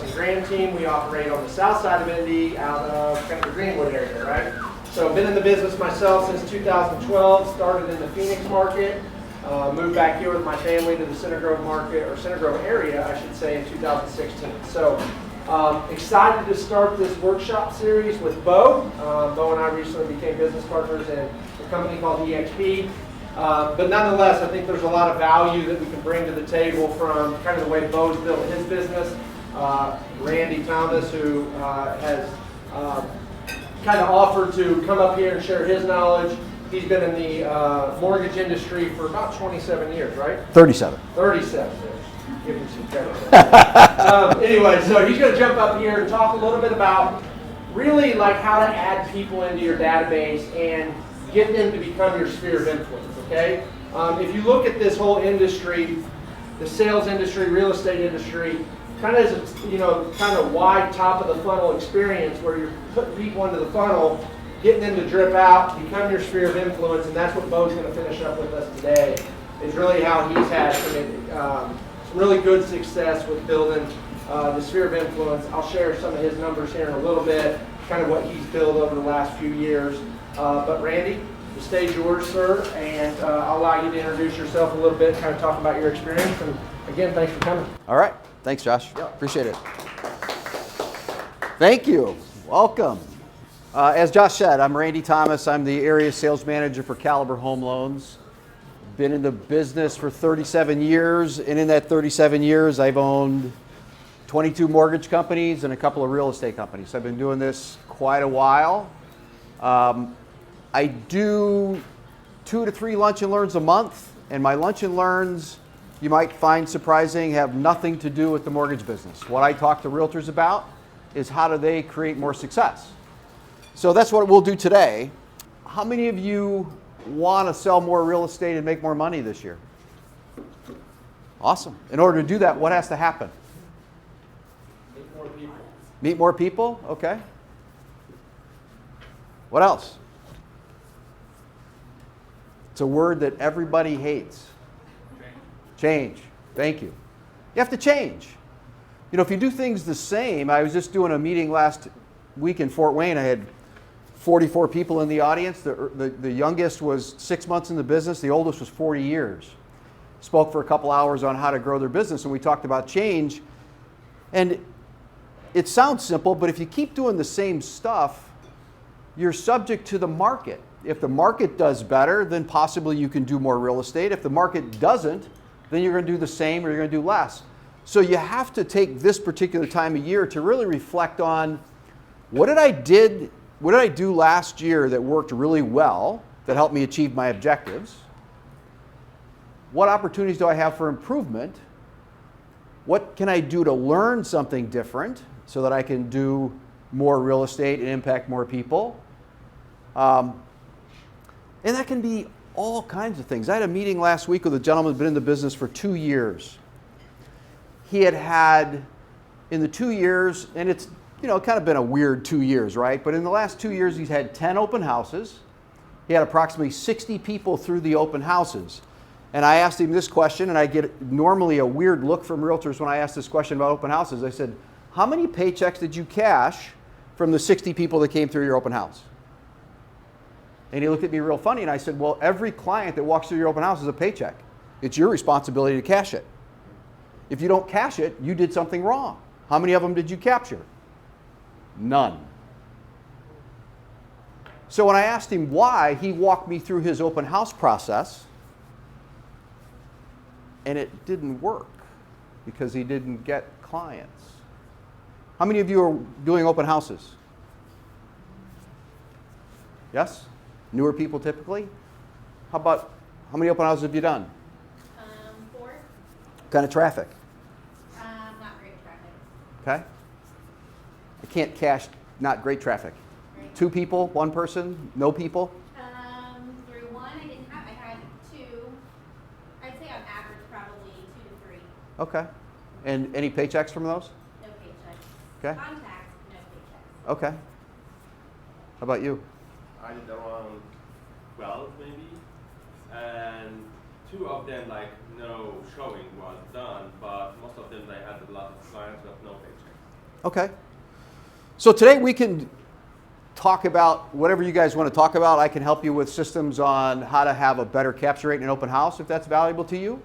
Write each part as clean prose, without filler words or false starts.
and Grand team. We operate on the south side of Indy, out of kind of the Greenwood area, right? So I've been in the business myself since 2012, started in the Phoenix market, moved back here with my family to the Center Grove market, or Center Grove area, I should say, in 2016. So excited to start this workshop series with Beau. Beau and I recently became business partners in a company called EXP. But nonetheless, I think there's a lot of value that we can bring to the table from kind of the way Beau's built his business. Randy Thomas, who has kind of offered to come up here and share his knowledge. He's been in the mortgage industry for about 27 years, right? 37. 37 years. Give him some credit. Anyway, so he's going to jump up here and talk a little bit about really like how to add people into your database and get them to become your sphere of influence, okay? If you look at this whole industry, the sales industry, real estate industry, kind of as a, kind of wide top of the funnel experience where you're putting people into the funnel, getting them to drip out, become your sphere of influence, and that's what Beau's going to finish up with us today, is really how he's had some really good success with building the sphere of influence. I'll share some of his numbers here in a little bit, kind of what he's built over the last few years. But Randy, the stage is yours, sir, and I'll allow you to introduce yourself a little bit, kind of talk about your experience, and again, thanks for coming. All right. Thanks, Josh. Appreciate it. Thank you. Welcome. As Josh said, I'm Randy Thomas. I'm the area sales manager for Caliber Home Loans. Been in the business for 37 years, and in that 37 years, I've owned 22 mortgage companies and a couple of real estate companies. So I've been doing this quite a while. I do 2 to 3 lunch and learns a month, and my lunch and learns, you might find surprising, have nothing to do with the mortgage business. What I talk to realtors about is how do they create more success. So that's what we'll do today. How many of you want to sell more real estate and make more money this year? Awesome. In order to do that, what has to happen? Meet more people. Meet more people? Okay. What else? It's a word that everybody hates. Change. Thank you. You have to change. You know, if you do things the same, I was just doing a meeting last week in Fort Wayne. I had 44 people in the audience. The youngest was 6 months in the business. The oldest was 40 years. Spoke for a couple hours on how to grow their business, and we talked about change. And it sounds simple, but if you keep doing the same stuff, you're subject to the market. If the market does better, then possibly you can do more real estate. If the market doesn't, then you're going to do the same or you're going to do less. So you have to take this particular time of year to really reflect on what did I do last year that worked really well, that helped me achieve my objectives? What opportunities do I have for improvement? What can I do to learn something different so that I can do more real estate and impact more people? And that can be all kinds of things. I had a meeting last week with a gentleman who's been in the business for 2 years. He had in the 2 years, and it's kind of been a weird 2 years, right? But in the last 2 years, he's had 10 open houses. He had approximately 60 people through the open houses. And I asked him this question, and I get normally a weird look from realtors when I ask this question about open houses. I said, how many paychecks did you cash from the 60 people that came through your open house? And he looked at me real funny, and I said, well, every client that walks through your open house is a paycheck. It's your responsibility to cash it. If you don't cash it, you did something wrong. How many of them did you capture? None. So when I asked him why, he walked me through his open house process, and it didn't work because he didn't get clients. How many of you are doing open houses? Yes? Newer people typically? How many open houses have you done? 4. What kind of traffic? Not great traffic. Okay. I can't cash not great traffic. Right. 2 people, 1 person, no people? Through 1, I had 2. I'd say on average probably 2 to 3. Okay. And any paychecks from those? No paychecks. Okay. Contacts, no paychecks. Okay. How about you? I did around 12 maybe, and 2 of them no showing was done, but most of them they had a lot of clients with no paycheck. Okay. So today we can talk about whatever you guys want to talk about. I can help you with systems on how to have a better capture rate in an open house if that's valuable to you.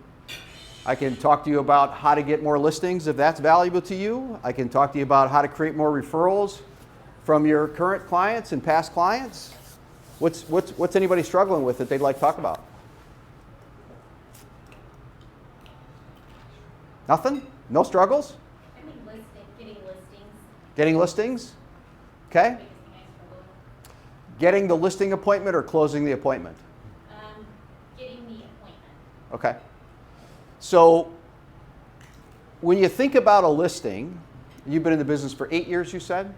I can talk to you about how to get more listings if that's valuable to you. I can talk to you about how to create more referrals from your current clients and past clients. What's anybody struggling with that they'd like to talk about? Nothing? No struggles? I think getting listings. Getting listings? Okay. Biggest thing I struggle with. Getting the listing appointment or closing the appointment? Getting the appointment. Okay. So when you think about a listing, you've been in the business for 8 years, you said?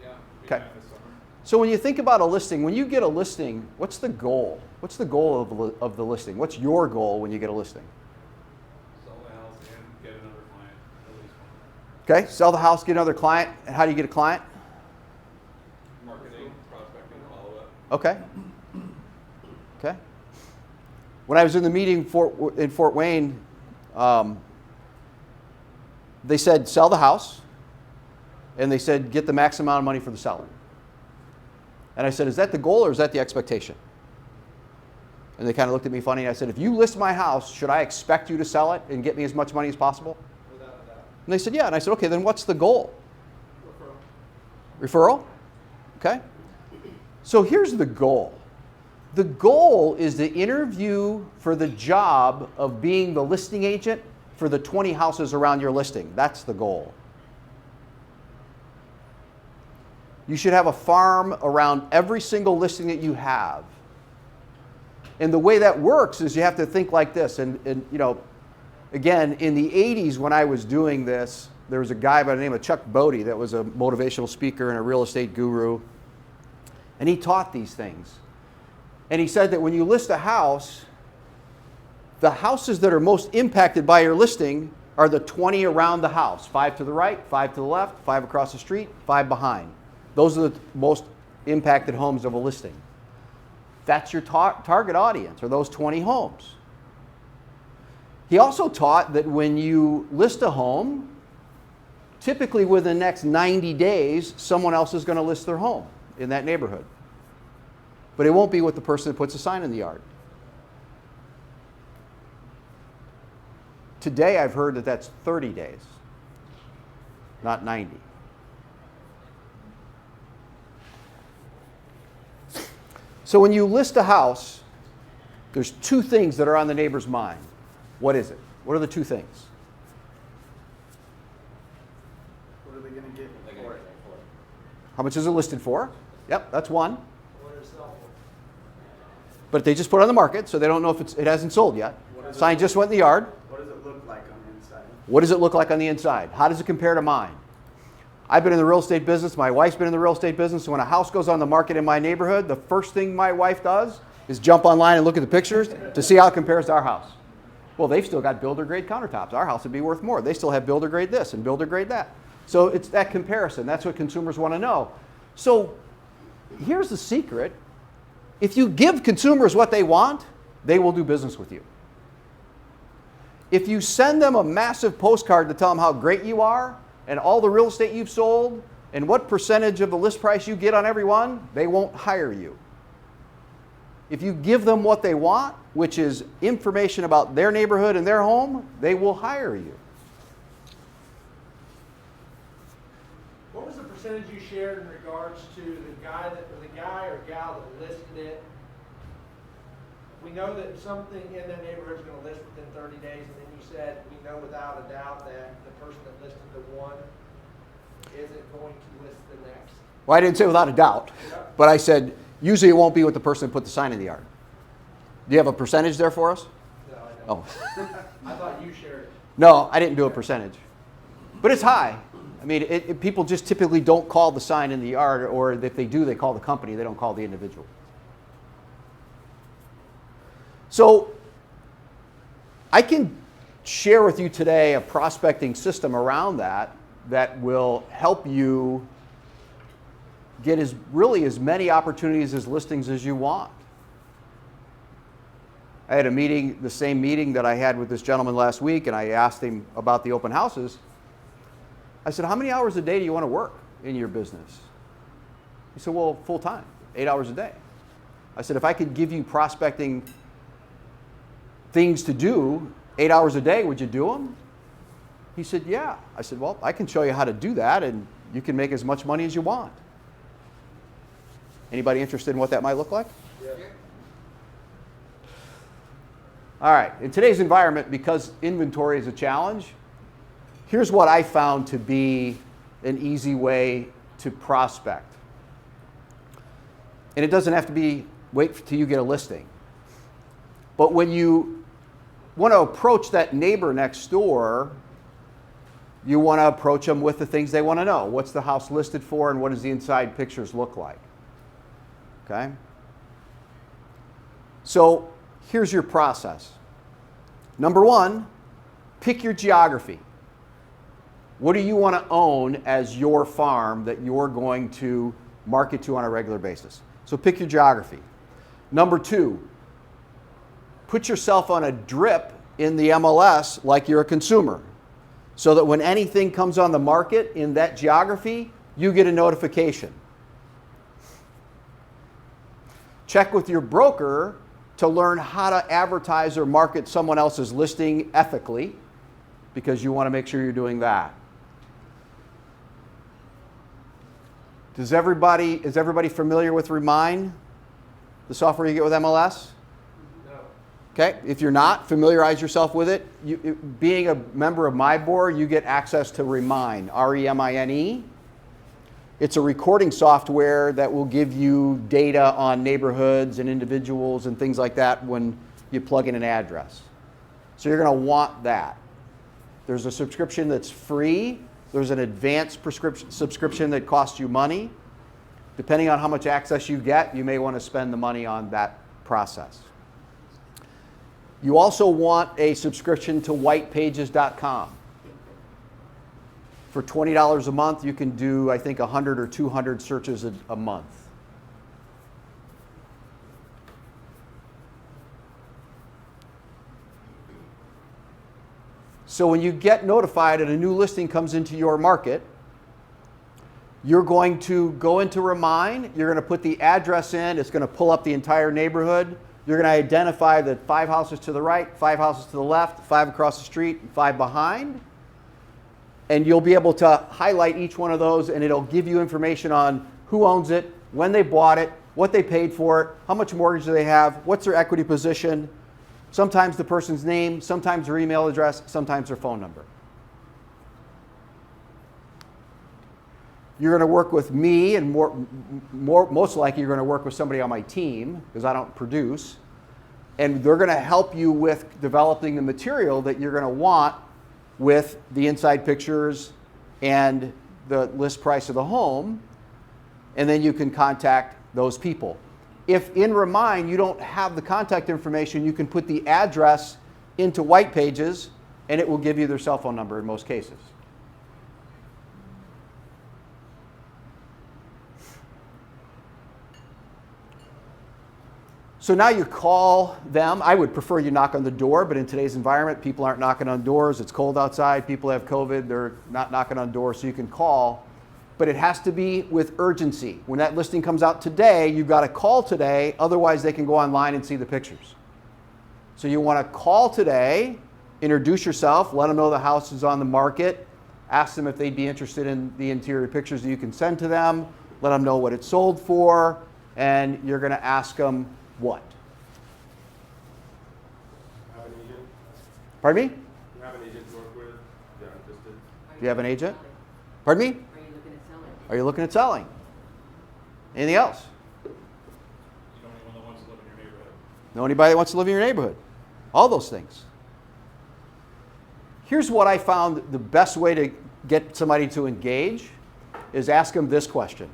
Yeah. Okay. So when you think about a listing, when you get a listing, what's the goal? What's the goal of the listing? What's your goal when you get a listing? Sell the house and get another client, at least one. Okay, sell the house, get another client. And how do you get a client? Marketing, prospecting, follow-up. Okay. Okay. When I was in the meeting in Fort Wayne, they said sell the house, and they said get the max amount of money for the seller. And I said, is that the goal or is that the expectation? And they kind of looked at me funny, and I said, if you list my house, should I expect you to sell it and get me as much money as possible? Without a doubt. And they said, yeah. And I said, okay, then what's the goal? Referral. Referral? Okay. So here's the goal. The goal is to interview for the job of being the listing agent for the 20 houses around your listing. That's the goal. You should have a farm around every single listing that you have. And the way that works is you have to think like this. And you know, again, in the 80s when I was doing this, there was a guy by the name of Chuck Beau that was a motivational speaker and a real estate guru. And he taught these things. And he said that when you list a house, the houses that are most impacted by your listing are the 20 around the house. 5 to the right, 5 to the left, 5 across the street, 5 behind. Those are the most impacted homes of a listing. That's your target audience, or those 20 homes. He also taught that when you list a home, typically within the next 90 days, someone else is going to list their home in that neighborhood. But it won't be with the person that puts a sign in the yard. Today I've heard that that's 30 days, not 90. So when you list a house, there's two things that are on the neighbor's mind. What is it? What are the two things? What are they going to get for it? How much is it listed for? Yep, that's one. What is sell for? But they just put it on the market, so they don't know if it hasn't sold yet. Sign just went in the yard. What does it look like on the inside? What does it look like on the inside? How does it compare to mine? I've been in the real estate business. My wife's been in the real estate business. So when a house goes on the market in my neighborhood, the first thing my wife does is jump online and look at the pictures to see how it compares to our house. Well, they've still got builder grade countertops. Our house would be worth more. They still have builder grade this and builder grade that. So it's that comparison. That's what consumers want to know. So here's the secret. If you give consumers what they want, they will do business with you. If you send them a massive postcard to tell them how great you are and all the real estate you've sold and what percentage of the list price you get on every one, they won't hire you. If you give them what they want, which is information about their neighborhood and their home, they will hire you. What was the percentage you shared in regards to the guy or gal that listed it? We know that something in that neighborhood is going to list within 30 days, and then you said we know without a doubt that the person that listed the one isn't going to list the next. Well, I didn't say without a doubt, but I said usually it won't be with the person that put the sign in the yard. Do you have a percentage there for us? No, I don't. Oh. I thought you shared it. No, I didn't do a percentage. But it's high. I mean, people just typically don't call the sign in the yard, or if they do, they call the company. They don't call the individual. So I can share with you today a prospecting system around that will help you get really as many opportunities as listings as you want. I had a meeting, the same meeting that I had with this gentleman last week, and I asked him about the open houses. I said, how many hours a day do you want to work in your business? He said, well, full time, 8 hours a day. I said, if I could give you prospecting things to do 8 hours a day, would you do them? He said, yeah. I said, well, I can show you how to do that, and you can make as much money as you want. Anybody interested in what that might look like? Yeah. All right, in today's environment, because inventory is a challenge, here's what I found to be an easy way to prospect. And it doesn't have to be wait till you get a listing. But when you want to approach that neighbor next door, you want to approach them with the things they want to know. What's the house listed for, and what does the inside pictures look like? Okay? So here's your process. Number one, pick your geography. What do you want to own as your farm that you're going to market to on a regular basis? So pick your geography. Number two, put yourself on a drip in the MLS like you're a consumer, so that when anything comes on the market in that geography, you get a notification. Check with your broker to learn how to advertise or market someone else's listing ethically, because you want to make sure you're doing that. Is everybody familiar with Remind, the software you get with MLS? No. Okay, if you're not, familiarize yourself with it. Being a member of my board, you get access to Remind, R-E-M-I-N-E. It's a recording software that will give you data on neighborhoods and individuals and things like that when you plug in an address. So you're going to want that. There's a subscription that's free. There's an advanced subscription that costs you money. Depending on how much access you get, you may want to spend the money on that process. You also want a subscription to whitepages.com. For $20 a month, you can do, I think, 100 or 200 searches a month. So when you get notified that a new listing comes into your market, you're going to go into Remind, you're going to put the address in, it's going to pull up the entire neighborhood. You're going to identify the 5 houses to the right, 5 houses to the left, 5 across the street, and 5 behind. And you'll be able to highlight each one of those, and it'll give you information on who owns it, when they bought it, what they paid for it, how much mortgage do they have, what's their equity position, sometimes the person's name, sometimes their email address, sometimes their phone number. You're going to work with me, and most likely you're going to work with somebody on my team, because I don't produce, and they're going to help you with developing the material that you're going to want with the inside pictures and the list price of the home, and then you can contact those people. If in Remind you don't have the contact information, you can put the address into White Pages, and it will give you their cell phone number in most cases. So now you call them. I would prefer you knock on the door, but in today's environment, people aren't knocking on doors. It's cold outside. People have COVID. They're not knocking on doors, so you can call. But it has to be with urgency. When that listing comes out today, you've got to call today. Otherwise, they can go online and see the pictures. So you want to call today, introduce yourself, let them know the house is on the market, ask them if they'd be interested in the interior pictures that you can send to them, let them know what it's sold for, and you're going to ask them what? Have an agent? Pardon me? You have an agent to work with? They're interested? Do you have an agent? Pardon me? Are you looking at selling? Are you looking at selling? Anything else? You know anyone that wants to live in your neighborhood? Know anybody that wants to live in your neighborhood? All those things. Here's what I found the best way to get somebody to engage is ask them this question.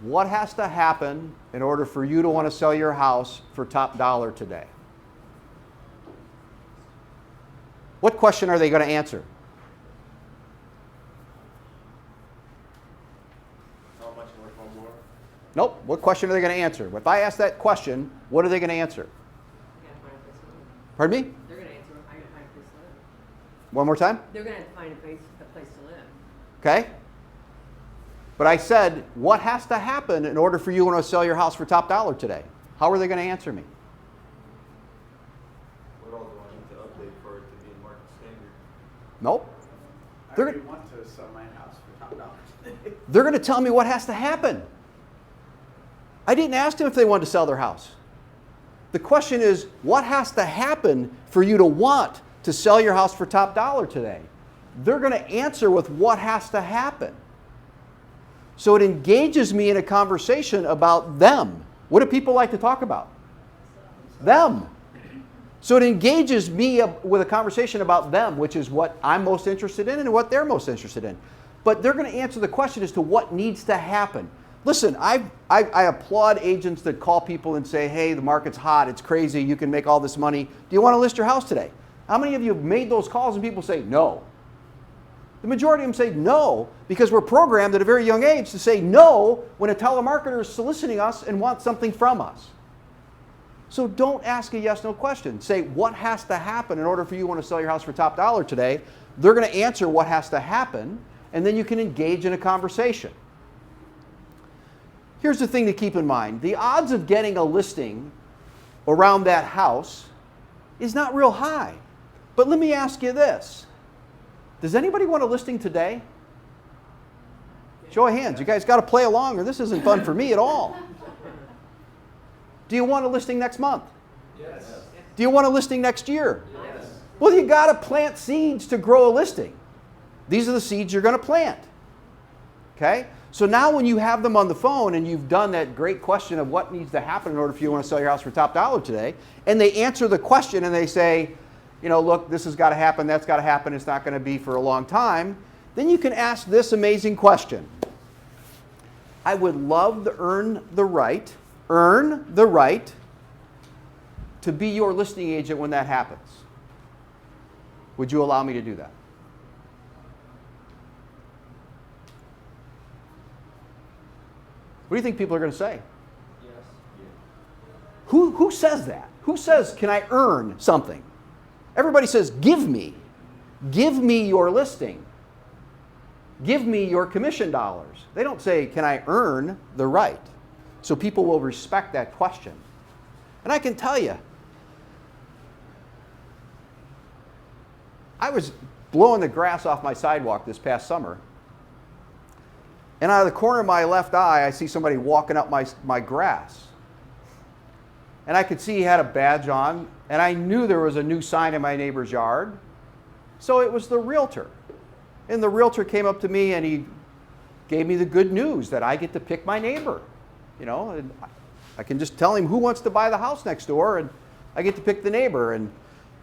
What has to happen in order for you to want to sell your house for top dollar today? What question are they going to answer? How much or more? Nope. What question are they going to answer? If I ask that question, what are they going to answer? I gotta find a place to live. Pardon me? They're gonna answer, I gotta find a place One more time? They're gonna have to find a place to live. Okay? But I said, what has to happen in order for you to want to sell your house for top dollar today? How are they going to answer me? What all do I need to update for it to be market standard? Nope. I They're really gonna- want to sell my house for top dollar. They're going to tell me what has to happen. I didn't ask them if they wanted to sell their house. The question is, what has to happen for you to want to sell your house for top dollar today? They're going to answer with what has to happen. So it engages me in a conversation about them. What do people like to talk about? Them. So it engages me with a conversation about them, which is what I'm most interested in and what they're most interested in. But they're going to answer the question as to what needs to happen. Listen, I applaud agents that call people and say, hey, the market's hot, it's crazy, you can make all this money. Do you want to list your house today? How many of you have made those calls and people say no? The majority of them say no because we're programmed at a very young age to say no when a telemarketer is soliciting us and wants something from us. So don't ask a yes/no question. Say what has to happen in order for you to want to sell your house for top dollar today. They're going to answer what has to happen, and then you can engage in a conversation. Here's the thing to keep in mind. The odds of getting a listing around that house is not real high. But let me ask you this. Does anybody want a listing today? Show of hands. You guys got to play along or this isn't fun for me at all. Do you want a listing next month? Yes. Do you want a listing next year? Yes. Well, you got to plant seeds to grow a listing. These are the seeds you're going to plant. Okay? So now when you have them on the phone and you've done that great question of what needs to happen in order for you to want to sell your house for top dollar today, and they answer the question and they say, you know, look, this has got to happen, that's got to happen, it's not going to be for a long time, then you can ask this amazing question. I would love to earn the right to be your listing agent when that happens. Would you allow me to do that? What do you think people are going to say? Yes. Who says that? Who says, can I earn something? Everybody says, give me your listing. Give me your commission dollars. They don't say, can I earn the right? So people will respect that question. And I can tell you, I was blowing the grass off my sidewalk this past summer. And out of the corner of my left eye, I see somebody walking up my grass. And I could see he had a badge on, and I knew there was a new sign in my neighbor's yard. So it was the realtor. And the realtor came up to me and he gave me the good news that I get to pick my neighbor. You know, and I can just tell him who wants to buy the house next door, and I get to pick the neighbor. And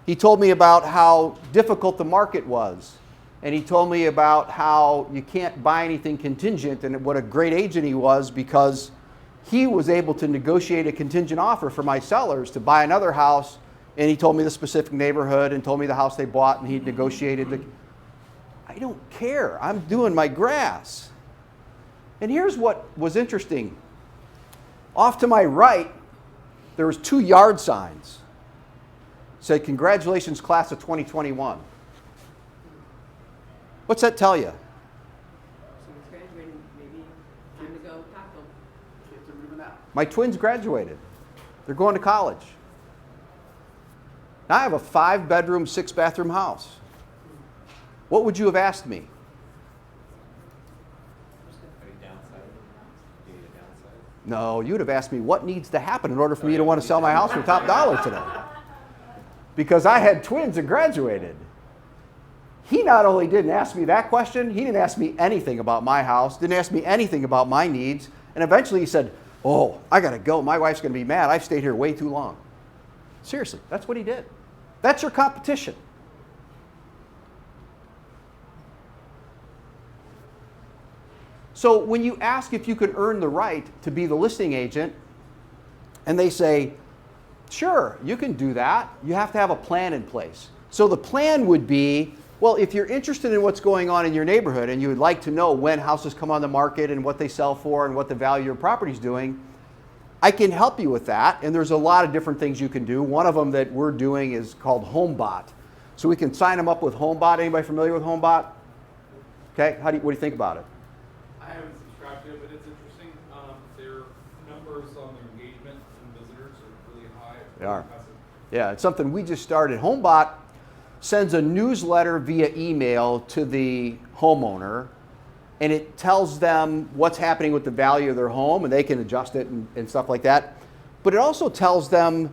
he told me about how difficult the market was. And he told me about how you can't buy anything contingent and what a great agent he was because he was able to negotiate a contingent offer for my sellers to buy another house. And he told me the specific neighborhood and told me the house they bought, and he negotiated the... I don't care. I'm doing my grass. And here's what was interesting. Off to my right, there was 2 yard signs. It said, congratulations, class of 2021. What's that tell you? Someone's graduating, maybe time to go talk to them. Kids are moving out. My twins graduated. They're going to college. Now I have a 5-bedroom, 6-bathroom house. What would you have asked me? Are you downsizing? Do you need a downside? No, you'd have asked me what needs to happen in order for me to want to sell my house for top dollar today. Because I had twins that graduated. He not only didn't ask me that question, he didn't ask me anything about my house, didn't ask me anything about my needs, and eventually he said, oh, I gotta go, my wife's gonna be mad, I've stayed here way too long. Seriously, that's what he did. That's your competition. So when you ask if you can earn the right to be the listing agent, and they say, sure, you can do that, you have to have a plan in place. So the plan would be, well, if you're interested in what's going on in your neighborhood and you would like to know when houses come on the market and what they sell for and what the value of your property is doing, I can help you with that. And there's a lot of different things you can do. One of them that we're doing is called HomeBot. So we can sign them up with HomeBot. Anybody familiar with HomeBot? Okay, what do you think about it? I haven't subscribed to it, but it's interesting. Their numbers on their engagement and visitors are really high. They are. Impressive. Yeah, it's something we just started. HomeBot sends a newsletter via email to the homeowner, and it tells them what's happening with the value of their home, and they can adjust it and stuff like that. But it also tells them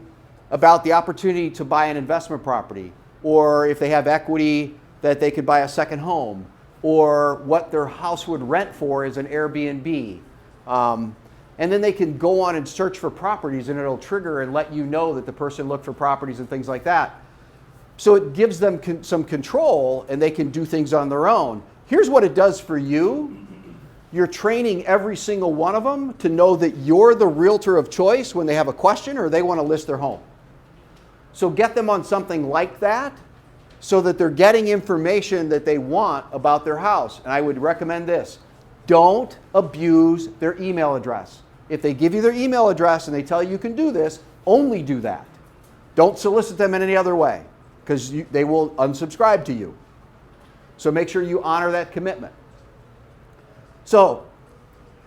about the opportunity to buy an investment property, or if they have equity, that they could buy a second home, or what their house would rent for as an Airbnb. And then they can go on and search for properties, and it'll trigger and let you know that the person looked for properties and things like that. So it gives them some control, and they can do things on their own. Here's what it does for you. You're training every single one of them to know that you're the realtor of choice when they have a question or they want to list their home. So get them on something like that so that they're getting information that they want about their house. And I would recommend this. Don't abuse their email address. If they give you their email address and they tell you can do this, only do that. Don't solicit them in any other way, because they will unsubscribe to you. So make sure you honor that commitment. So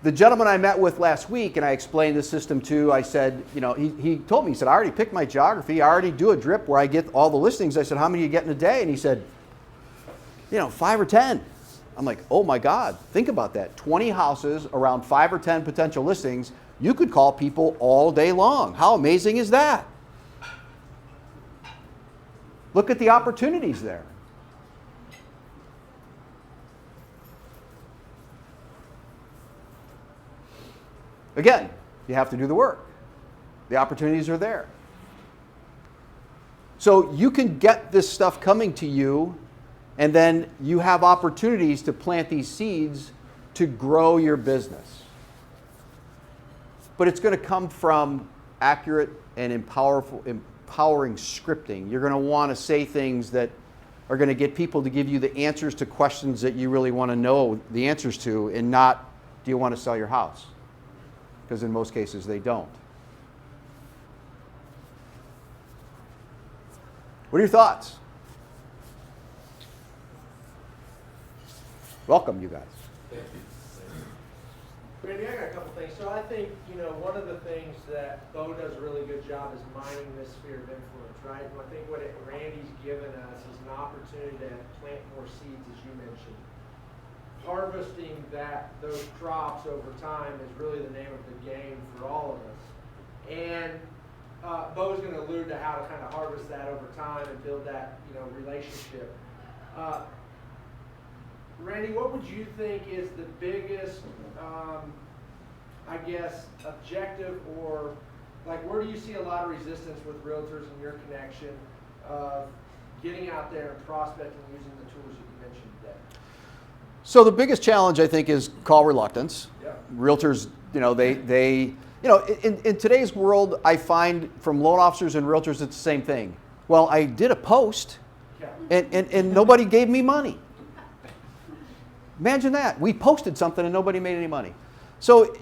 the gentleman I met with last week, and I explained the system to, I said, he told me, he said, I already picked my geography. I already do a drip where I get all the listings. I said, how many do you get in a day? And he said, 5 or 10. I'm like, oh my God, think about that. 20 houses, around 5 or 10 potential listings. You could call people all day long. How amazing is that? Look at the opportunities there. Again, you have to do the work. The opportunities are there. So you can get this stuff coming to you, and then you have opportunities to plant these seeds to grow your business. But it's going to come from accurate and empowering scripting. You're going to want to say things that are going to get people to give you the answers to questions that you really want to know the answers to, and not, do you want to sell your house? Because in most cases they don't. What are your thoughts? Welcome, you guys. Randy, I got a couple things. So I think, one of the things that Beau does a really good job is mining this sphere of influence, right? And I think what Randy's given us is an opportunity to plant more seeds, as you mentioned. Harvesting those crops over time is really the name of the game for all of us. And Beau's going to allude to how to kind of harvest that over time and build that, relationship. Randy, what would you think is the biggest, objective, or where do you see a lot of resistance with realtors in your connection of getting out there and prospecting using the tools that you mentioned today? So the biggest challenge, I think, is call reluctance. Yeah. Realtors, in today's world, I find from loan officers and realtors, it's the same thing. Well, I did a post, and nobody gave me money. Imagine that. We posted something and nobody made any money. So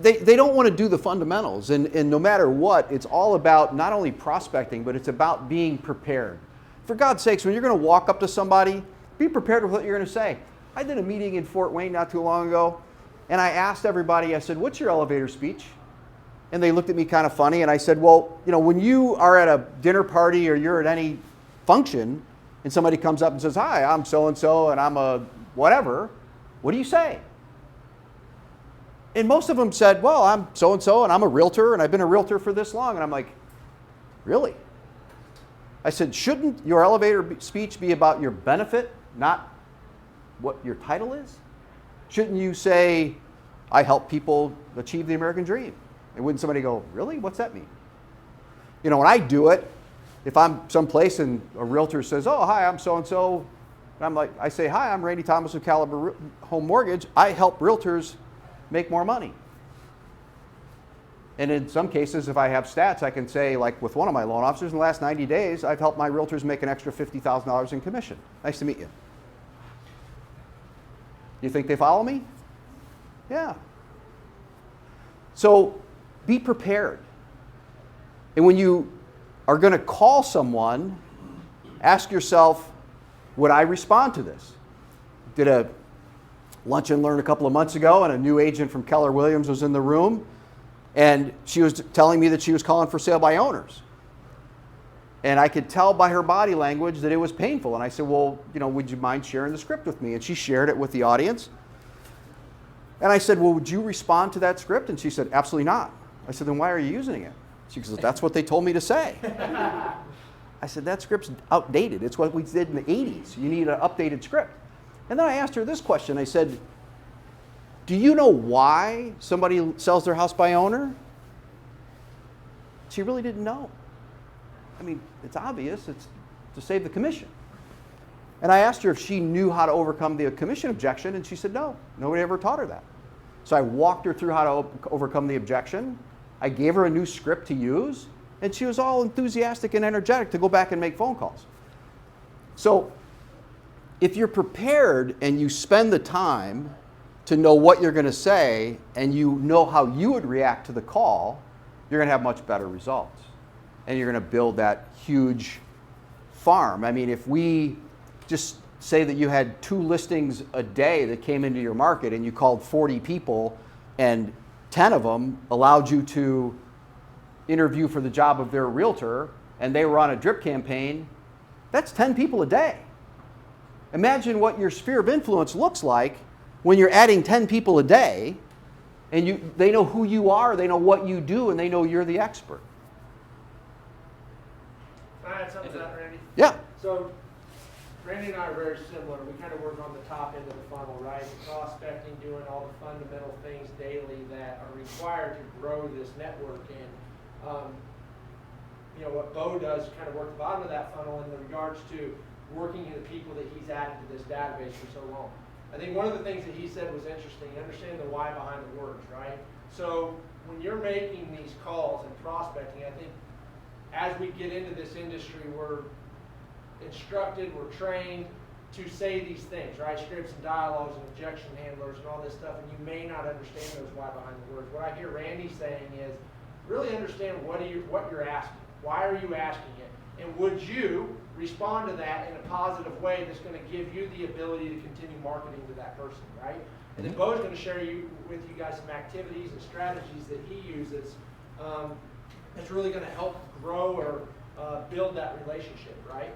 they don't want to do the fundamentals. And no matter what, it's all about not only prospecting, but it's about being prepared. For God's sakes, when you're going to walk up to somebody, be prepared with what you're going to say. I did a meeting in Fort Wayne not too long ago, and I asked everybody, I said, what's your elevator speech? And they looked at me kind of funny, and I said, well, when you are at a dinner party or you're at any function, and somebody comes up and says, hi, I'm so-and-so, and I'm a whatever, what do you say? And most of them said, well, I'm so-and-so, and I'm a realtor, and I've been a realtor for this long. And I'm like, really? I said, shouldn't your elevator speech be about your benefit, not what your title is? Shouldn't you say, I help people achieve the American dream? And wouldn't somebody go, really? What's that mean? When I do it, if I'm someplace and a realtor says, oh, hi, I'm so-and-so, and I say, hi, I'm Randy Thomas of Caliber Home Mortgage. I help realtors make more money. And in some cases, if I have stats, I can say, like with one of my loan officers, in the last 90 days, I've helped my realtors make an extra $50,000 in commission. Nice to meet you. You think they follow me? Yeah. So be prepared. And when you are going to call someone, ask yourself, would I respond to this? Did a lunch and learn a couple of months ago, and a new agent from Keller Williams was in the room, and she was telling me that she was calling for sale by owners. And I could tell by her body language that it was painful. And I said, well, would you mind sharing the script with me? And she shared it with the audience. And I said, well, would you respond to that script? And she said, absolutely not. I said, then why are you using it? She said, that's what they told me to say. I said, that script's outdated. It's what we did in the 80s. You need an updated script. And then I asked her this question. I said, do you know why somebody sells their house by owner? She really didn't know. I mean, it's obvious. It's to save the commission. And I asked her if she knew how to overcome the commission objection, and she said no. Nobody ever taught her that. So I walked her through how to overcome the objection. I gave her a new script to use, and she was all enthusiastic and energetic to go back and make phone calls. So if you're prepared and you spend the time to know what you're going to say, and you know how you would react to the call, you're going to have much better results. And you're going to build that huge farm. I mean, if we just say that you had 2 listings a day that came into your market, and you called 40 people, and 10 of them allowed you to interview for the job of their realtor, and they were on a drip campaign, that's 10 people a day. Imagine what your sphere of influence looks like when you're adding 10 people a day, and they know who you are, they know what you do, and they know you're the expert. Can I add something to that, Randy? Yeah. So, Randy and I are very similar. We kind of work on the top end of the funnel, right? Prospecting, doing all the fundamental things daily that are required to grow this network. And, what Beau does kind of work the bottom of that funnel in regards to working with the people that he's added to this database for so long. I think one of the things that he said was interesting, understand the why behind the words, right? So, when you're making these calls and prospecting, I think as we get into this industry, we're instructed, we're trained to say these things, right? Scripts and dialogues and objection handlers and all this stuff, and you may not understand those why behind the words. What I hear Randy saying is, really understand what you're asking. Why are you asking it? And would you respond to that in a positive way that's going to give you the ability to continue marketing to that person, right? And then Beau's going to share with you guys some activities and strategies that he uses that's really going to help grow or build that relationship, right?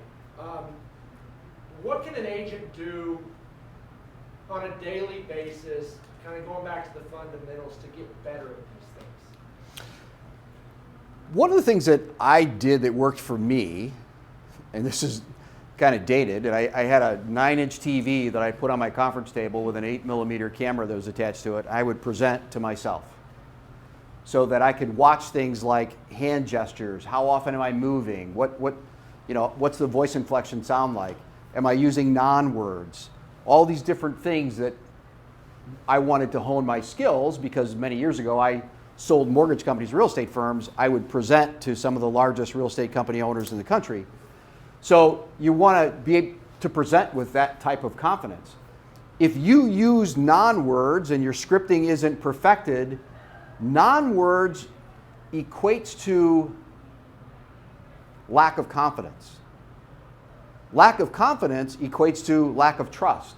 What can an agent do on a daily basis, kind of going back to the fundamentals, to get better at these things? One of the things that I did that worked for me, and this is kind of dated, and I had a 9-inch TV that I put on my conference table with an 8mm camera that was attached to it. I would present to myself so that I could watch things like hand gestures. How often am I moving? What's the voice inflection sound like? Am I using non-words? All these different things that I wanted to hone my skills, because many years ago I sold mortgage companies, real estate firms. I would present to some of the largest real estate company owners in the country. So you want to be able to present with that type of confidence. If you use non-words and your scripting isn't perfected, non-words equates to lack of confidence. Lack of confidence equates to lack of trust.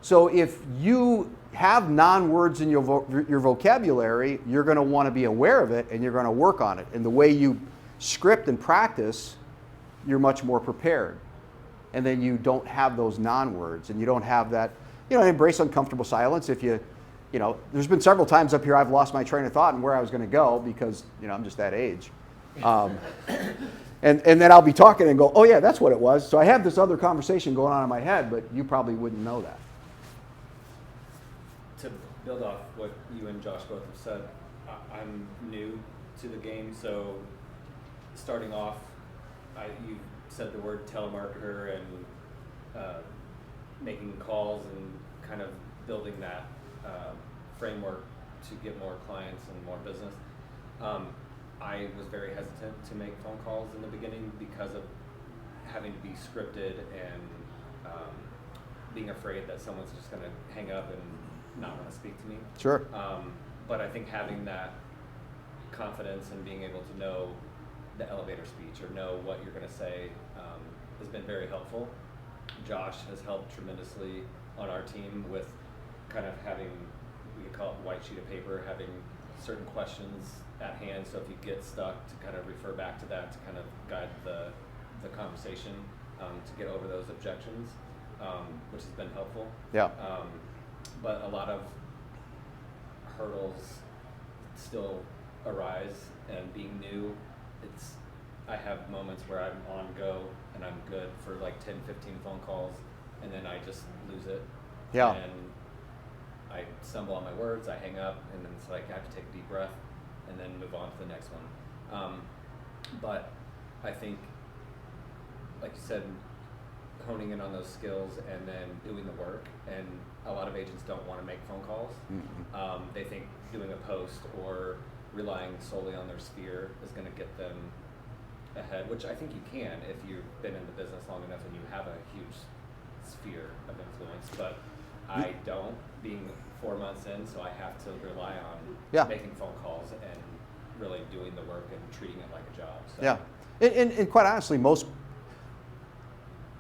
So if you have non-words in your vocabulary, you're going to want to be aware of it and you're going to work on it. And the way you script and practice, you're much more prepared. And then you don't have those non-words, and you don't have that, embrace uncomfortable silence. If there's been several times up here I've lost my train of thought and where I was going to go because, I'm just that age. And then I'll be talking and go, oh yeah, that's what it was. So I have this other conversation going on in my head, but you probably wouldn't know that. To build off what you and Josh both have said, I'm new to the game, so starting off, you said the word telemarketer and making calls and kind of building that framework to get more clients and more business. I was very hesitant to make phone calls in the beginning because of having to be scripted and being afraid that someone's just going to hang up and not want to speak to me. Sure. But I think having that confidence and being able to know the elevator elevator speech or know what you're going to say has been very helpful. Josh has helped tremendously on our team with kind of having, we could call it white sheet of paper, having certain questions at hand, so if you get stuck, to kind of refer back to that to kind of guide the conversation to get over those objections, which has been helpful. Yeah. But a lot of hurdles still arise, and being new, I have moments where I'm on go and I'm good for like 10, 15 phone calls, and then I just lose it. Yeah. And I stumble on my words, I hang up, and then it's like I have to take a deep breath and then move on to the next one. But I think, like you said, honing in on those skills and then doing the work. And a lot of agents don't want to make phone calls. Mm-hmm. They think doing a post or relying solely on their sphere is going to get them ahead, which I think you can if you've been in the business long enough and you have a huge sphere of influence. But I don't, being 4 months in, so I have to rely on making phone calls and really doing the work and treating it like a job. So. Yeah, and quite honestly,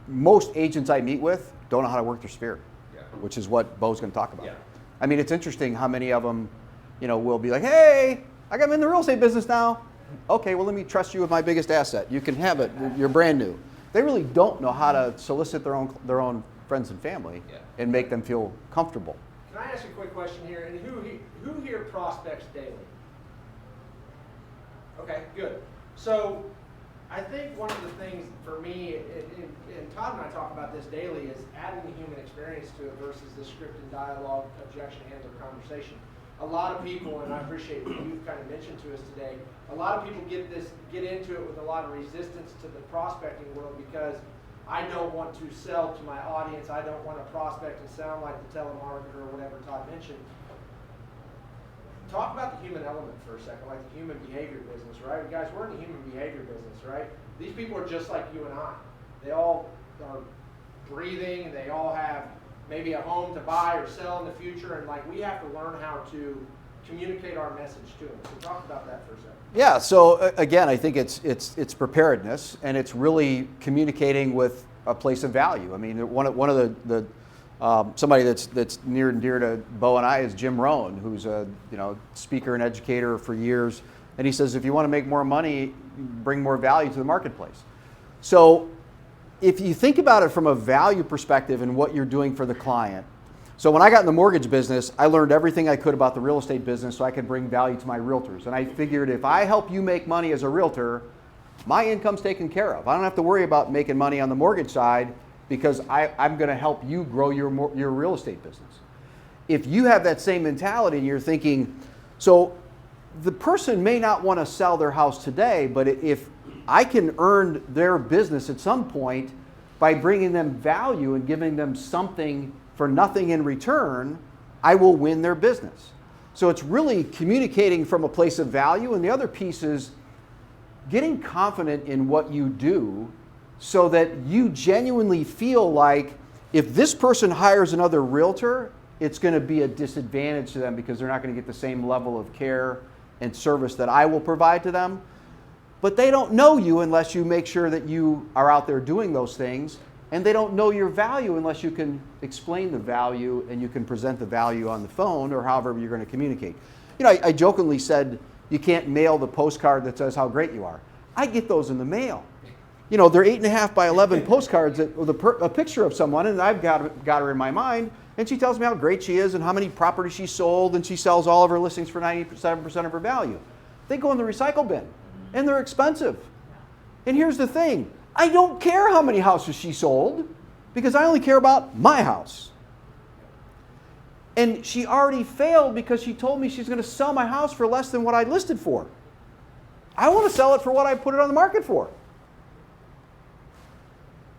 most agents I meet with don't know how to work their sphere, which is what Beau's going to talk about. Yeah. I mean, it's interesting how many of them, will be like, hey, I'm in the real estate business now. Okay, well, let me trust you with my biggest asset. You can have it. You're brand new. They really don't know how to solicit their own friends and family and make them feel comfortable. Can I ask a quick question here? And who here prospects daily? Okay, good. So I think one of the things for me, and Todd and I talk about this daily, is adding the human experience to it versus the scripted dialogue, objection handler conversation. A lot of people, and I appreciate what you've kind of mentioned to us today, a lot of people get into it with a lot of resistance to the prospecting world because I don't want to sell to my audience. I don't want to prospect and sound like the telemarketer or whatever Todd mentioned. Talk about the human element for a second, like the human behavior business, right? Guys, we're in the human behavior business, right? These people are just like you and I. They all are breathing. They all have maybe a home to buy or sell in the future, and like we have to learn how to communicate our message to them. So talk about that for a second. Yeah. So again, I think it's preparedness, and it's really communicating with a place of value. I mean, one of the somebody that's near and dear to Beau and I is Jim Rohn, who's a speaker and educator for years, and he says if you want to make more money, bring more value to the marketplace. So if you think about it from a value perspective and what you're doing for the client. So when I got in the mortgage business, I learned everything I could about the real estate business so I could bring value to my realtors. And I figured if I help you make money as a realtor, my income's taken care of. I don't have to worry about making money on the mortgage side because I'm going to help you grow your real estate business. If you have that same mentality and you're thinking, so the person may not want to sell their house today, but if I can earn their business at some point by bringing them value and giving them something for nothing in return, I will win their business. So it's really communicating from a place of value, and the other piece is getting confident in what you do so that you genuinely feel like if this person hires another realtor, it's going to be a disadvantage to them because they're not going to get the same level of care and service that I will provide to them. But they don't know you unless you make sure that you are out there doing those things, and they don't know your value unless you can explain the value and you can present the value on the phone or however you're going to communicate. I jokingly said you can't mail the postcard that says how great you are. I get those in the mail. They're 8.5 by 11 postcards with a picture of someone, and I've got her in my mind, and she tells me how great she is and how many properties she sold, and she sells all of her listings for 97% of her value. They go in the recycle bin, and they're expensive. And here's the thing. I don't care how many houses she sold because I only care about my house. And she already failed because she told me she's going to sell my house for less than what I listed for. I want to sell it for what I put it on the market for.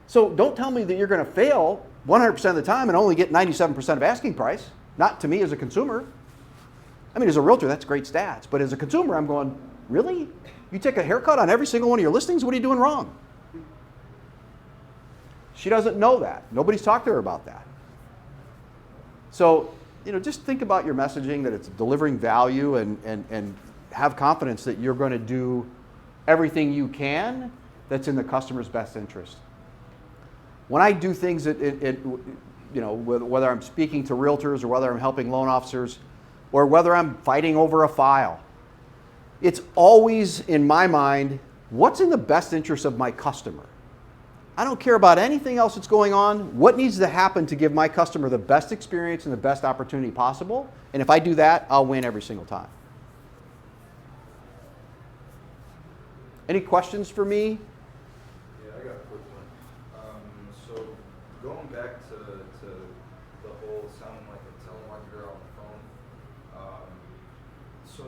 So don't tell me that you're going to fail 100% of the time and only get 97% of asking price. Not to me as a consumer. I mean, as a realtor, that's great stats. But as a consumer, I'm going, really? You take a haircut on every single one of your listings? What are you doing wrong? She doesn't know that. Nobody's talked to her about that. So, just think about your messaging, that it's delivering value, and have confidence that you're going to do everything you can that's in the customer's best interest. When I do things whether I'm speaking to realtors or whether I'm helping loan officers or whether I'm fighting over a file, it's always in my mind, what's in the best interest of my customer? I don't care about anything else that's going on. What needs to happen to give my customer the best experience and the best opportunity possible? And if I do that, I'll win every single time. Any questions for me? Yeah, I got a quick one. So going back to the whole sounding like a telemarketer on the phone.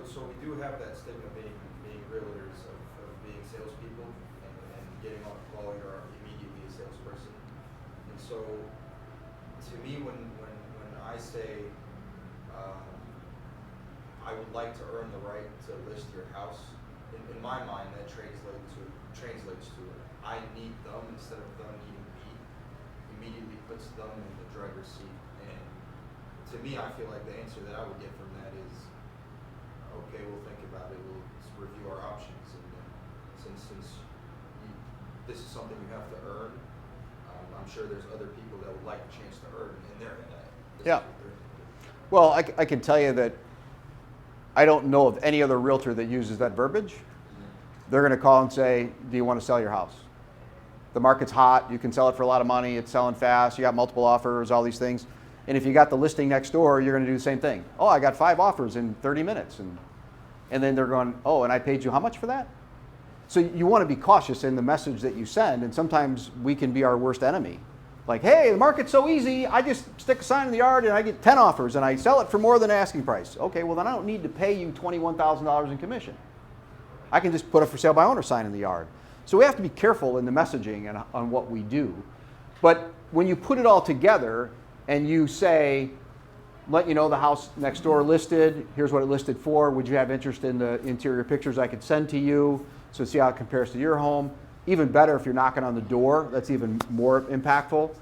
So we do have that stigma being realtors of being salespeople and getting on a call, you're immediately a salesperson. And so to me, when I say I would like to earn the right to list your house, in my mind that translates to I need them instead of them needing me. Immediately puts them in the driver's seat. And to me, I feel like the answer that I would get from that is, okay, we'll think about it. We'll review our options. And since this is something you have to earn, I'm sure there's other people that would like a chance to earn, and they're in that. Yeah. Well, I can tell you that I don't know of any other realtor that uses that verbiage. They're going to call and say, do you want to sell your house? The market's hot. You can sell it for a lot of money. It's selling fast. You got multiple offers, all these things. And if you got the listing next door, you're going to do the same thing. Oh, I got 5 offers in 30 minutes. And then they're going, oh, and I paid you how much for that? So you want to be cautious in the message that you send. And sometimes we can be our worst enemy. Like, hey, the market's so easy. I just stick a sign in the yard and I get 10 offers and I sell it for more than asking price. Okay, well, then I don't need to pay you $21,000 in commission. I can just put a for sale by owner sign in the yard. So we have to be careful in the messaging and on what we do. But when you put it all together and you say, let you know the house next door listed, here's what it listed for, would you have interest in the interior pictures I could send to you so see how it compares to your home? Even better if you're knocking on the door, that's even more impactful.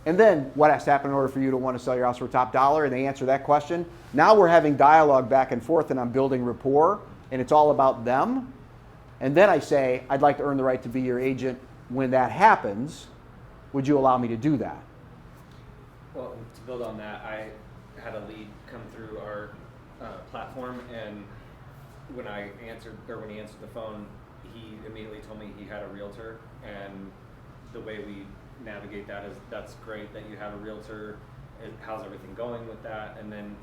And then what has to happen in order for you to want to sell your house for top dollar? And they answer that question. Now we're having dialogue back and forth and I'm building rapport and it's all about them. And then I say, I'd like to earn the right to be your agent. When that happens, would you allow me to do that? Well, to build on that, I had a lead come through our platform, and when he answered the phone, he immediately told me he had a realtor, and the way we navigate that is that's great that you have a realtor. How's everything going with that? And then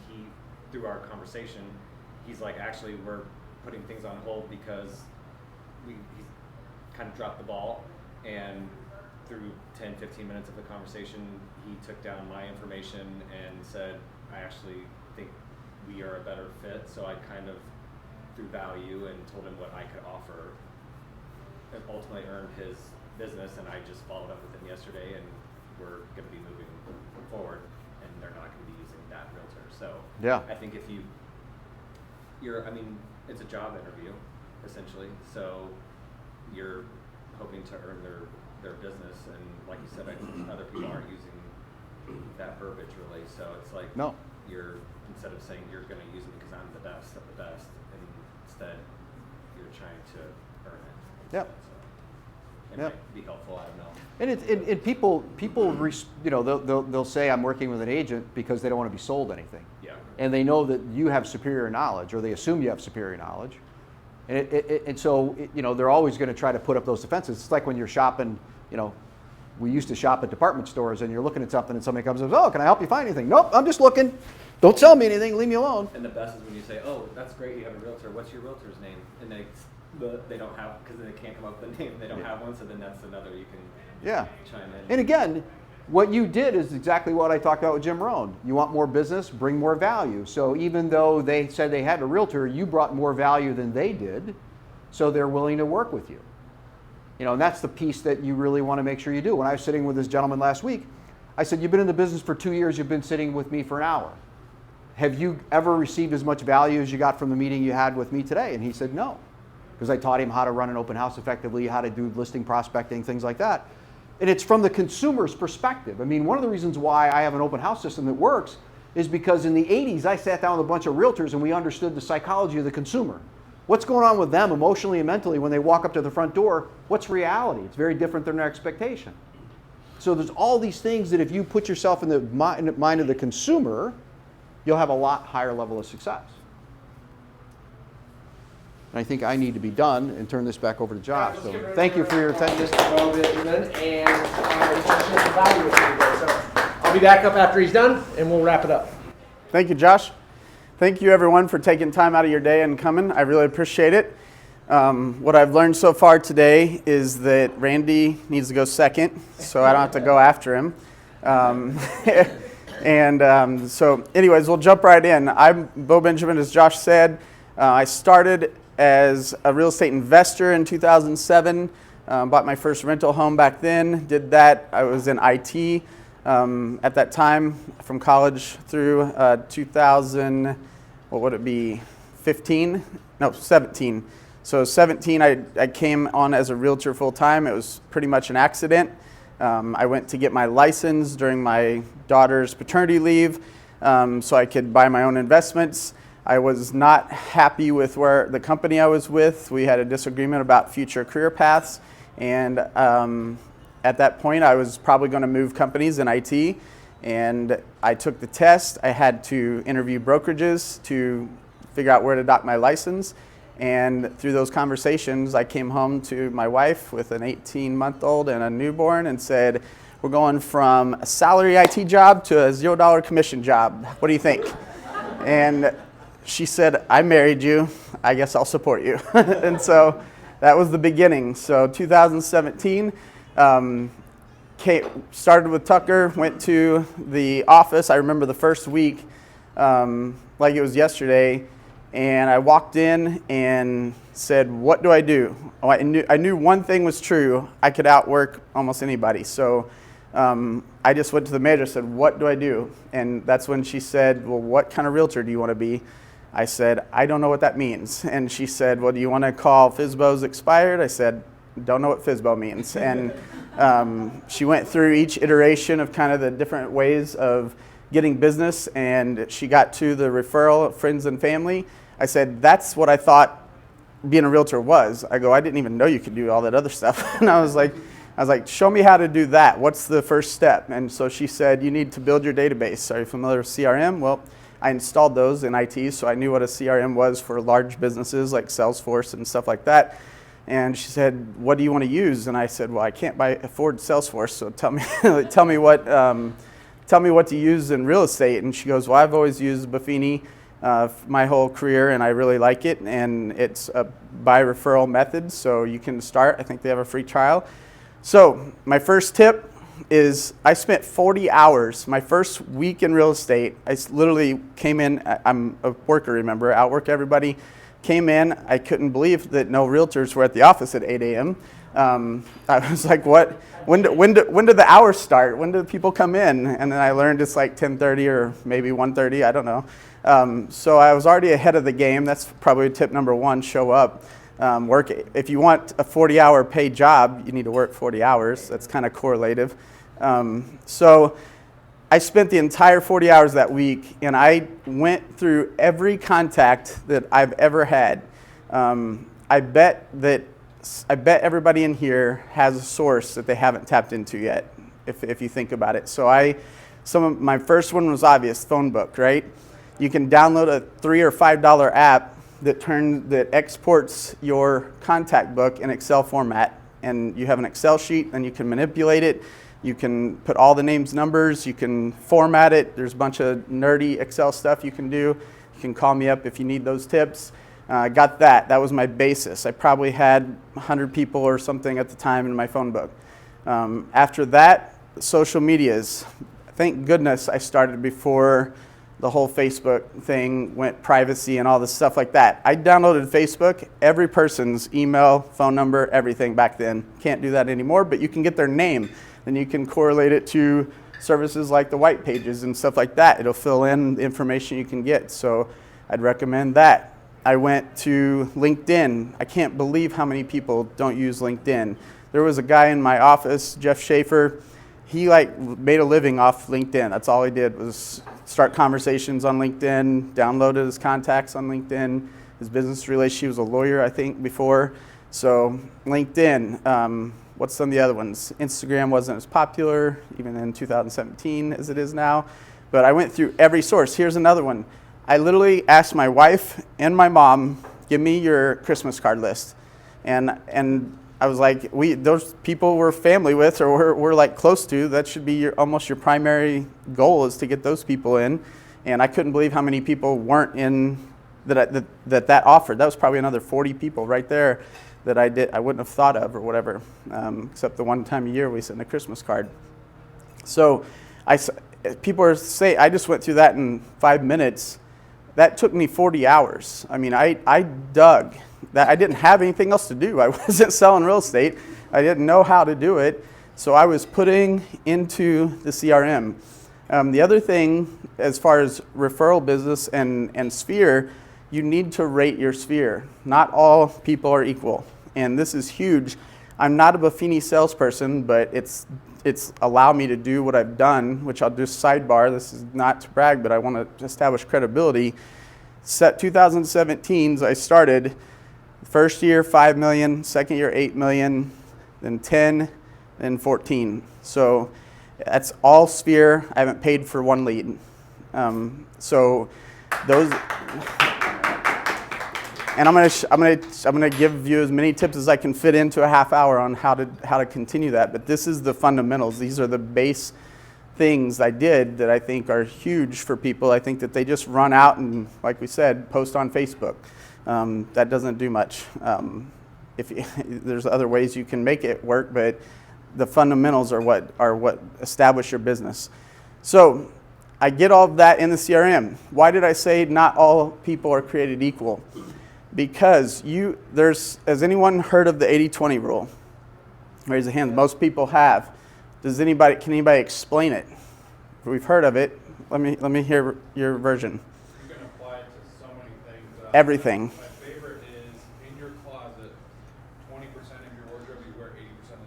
through our conversation, he's like, actually, we're putting things on hold because he kind of dropped the ball, and through 10-15 minutes of the conversation, he took down my information and said, I actually think we are a better fit. So I kind of threw value and told him what I could offer, and ultimately earned his business. And I just followed up with him yesterday, and we're going to be moving forward, and they're not going to be using that realtor. So yeah. I think if it's a job interview, essentially. So you're hoping to earn their business, and like you said, other people aren't using that verbiage really. So it's like, no, you're, instead of saying you're going to use me because I'm the best of the best, and instead you're trying to earn it. Yep. So it might be helpful. I don't know. And people they'll say I'm working with an agent because they don't want to be sold anything. Yeah. And they know that you have superior knowledge, or they assume you have superior knowledge. And so they're always going to try to put up those defenses. It's like when you're shopping, we used to shop at department stores and you're looking at something and somebody comes and says, oh, can I help you find anything? Nope, I'm just looking. Don't sell me anything, leave me alone. And the best is when you say, oh, that's great, you have a realtor. What's your realtor's name? And they don't have, because they can't come up with a name, they don't have one, so then that's another you can chime in. And again, what you did is exactly what I talked about with Jim Rohn. You want more business, bring more value. So even though they said they had a realtor, you brought more value than they did, so they're willing to work with you. And that's the piece that you really want to make sure you do. When I was sitting with this gentleman last week, I said, you've been in the business for 2 years, you've been sitting with me for an hour. Have you ever received as much value as you got from the meeting you had with me today? And he said, no. Because I taught him how to run an open house effectively, how to do listing prospecting, things like that. And it's from the consumer's perspective. I mean, one of the reasons why I have an open house system that works is because in the 80s, I sat down with a bunch of realtors and we understood the psychology of the consumer. What's going on with them emotionally and mentally when they walk up to the front door? What's reality? It's very different than their expectation. So there's all these things that if you put yourself in the mind of the consumer, you'll have a lot higher level of success. And I think I need to be done and turn this back over to Josh. So thank you for your attention. Beau Benjamin, and he's going to share some value with you today. So I'll be back up after he's done, and we'll wrap it up. Thank you, Josh. Thank you, everyone, for taking time out of your day and coming. I really appreciate it. What I've learned so far today is that Randy needs to go second, so I don't have to go after him. So anyways, we'll jump right in. I'm Beau Benjamin, as Josh said. I started as a real estate investor in 2007. Bought my first rental home back then. Did that. I was in IT at that time from college through 2000, what would it be, 15? No, 17. So 17, I came on as a realtor full time. It was pretty much an accident. I went to get my license during my daughter's paternity leave so I could buy my own investments. I was not happy with where the company I was with. We had a disagreement about future career paths. And at that point, I was probably going to move companies in IT. And I took the test. I had to interview brokerages to figure out where to dock my license. And through those conversations, I came home to my wife with an 18-month-old and a newborn and said, we're going from a salary IT job to a $0 commission job. What do you think? And she said, I married you. I guess I'll support you. And so that was the beginning. So 2017, started with Tucker, went to the office. I remember the first week like it was yesterday. And I walked in and said, what do I do? Oh, I knew one thing was true. I could outwork almost anybody. So I just went to the manager and said, what do I do? And that's when she said, well, what kind of realtor do you want to be? I said, I don't know what that means. And she said, well, do you want to call FSBO's expired? I said, don't know what FSBO means. And she went through each iteration of kind of the different ways of getting business, and she got to the referral of friends and family. I said, that's what I thought being a realtor was. I go, I didn't even know you could do all that other stuff. And I was like, show me how to do that. What's the first step? And so she said, you need to build your database. Are you familiar with CRM? Well, I installed those in IT, so I knew what a CRM was for large businesses like Salesforce and stuff like that. And she said, what do you want to use? And I said, well, I can't afford Salesforce, so tell me what to use in real estate. And she goes, well, I've always used Buffini my whole career, and I really like it. And it's a by referral method, so you can start. I think they have a free trial. So my first tip is I spent 40 hours, my first week in real estate. I literally came in, I'm a worker, remember, outwork everybody. Came in, I couldn't believe that no realtors were at the office at 8 a.m. I was like, what? When did the hours start? When do people come in? And then I learned it's like 10:30 or maybe 1:30, I don't know. So I was already ahead of the game. That's probably tip number one, show up. Work. If you want a 40-hour paid job, you need to work 40 hours. That's kind of correlative. So I spent the entire 40 hours that week, and I went through every contact that I've ever had. I bet everybody in here has a source that they haven't tapped into yet, if you think about it. So my first one was obvious, phone book, right? You can download a $3 or $5 app that exports your contact book in Excel format, and you have an Excel sheet, and you can manipulate it. You can put all the names, numbers, you can format it. There's a bunch of nerdy Excel stuff you can do. You can call me up if you need those tips. Got that. That was my basis. I probably had 100 people or something at the time in my phone book. After that, social medias. Thank goodness I started before the whole Facebook thing went privacy and all this stuff like that. I downloaded Facebook, every person's email, phone number, everything back then. Can't do that anymore, but you can get their name. Then you can correlate it to services like the white pages and stuff like that. It'll fill in the information you can get. So I'd recommend that. I went to LinkedIn. I can't believe how many people don't use LinkedIn. There was a guy in my office, Jeff Schaefer. He made a living off LinkedIn. That's all he did was start conversations on LinkedIn, downloaded his contacts on LinkedIn. his business relations. She was a lawyer, I think, before. So LinkedIn, what's some of the other ones? Instagram wasn't as popular even in 2017 as it is now. But I went through every source. Here's another one. I literally asked my wife and my mom, give me your Christmas card list. And I was like, those people we're family with or we're like close to, that should be almost your primary goal is to get those people in. And I couldn't believe how many people weren't in that offered. That was probably another 40 people right there that I wouldn't have thought of or whatever, except the one time a year we send a Christmas card. So people say, I just went through that in 5 minutes. That took me 40 hours. I mean, I dug. That I didn't have anything else to do. I wasn't selling real estate. I didn't know how to do it. So I was putting into the CRM. The other thing, as far as referral business and sphere, you need to rate your sphere. Not all people are equal. And this is huge. I'm not a Buffini salesperson, but it's allowed me to do what I've done, which I'll just sidebar. This is not to brag, but I want to establish credibility. 2017, I started. First year, 5 million, second year, 8 million, then 10, then 14. So that's all sphere. I haven't paid for one lead. So those, and I'm gonna give you as many tips as I can fit into a half hour on how to continue that. But this is the fundamentals. These are the base things I did that I think are huge for people. I think that they just run out and, like we said, post on Facebook. That doesn't do much. There's other ways you can make it work, but the fundamentals are what establish your business. So I get all of that in the CRM. Why did I say not all people are created equal? Because has anyone heard of the 80-20 rule? Raise a hand. Most people have. Can anybody explain it? We've heard of it. Let me hear your version. You can apply it to so many things. Everything. My favorite is in your closet, 20% of your wardrobe you wear 80% of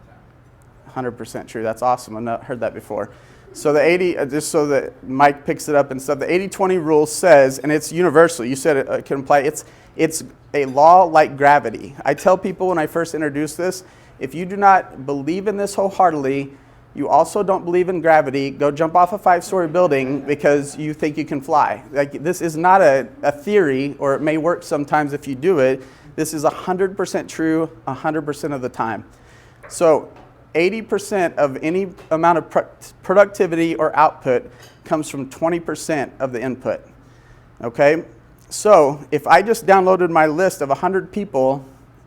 the time. 100% true. That's awesome. I've not heard that before. So the 80, just so that Mike picks it up and stuff, the 80-20 rule says, and it's universal. You said it can apply. It's a law like gravity. I tell people when I first introduce this, if you do not believe in this wholeheartedly, you also don't believe in gravity, go jump off a 5-story building because you think you can fly. Like, this is not a theory, or it may work sometimes if you do it. This is 100% true 100% of the time. So 80% of any amount of productivity or output comes from 20% of the input. Okay? So if I just downloaded my list of 100 people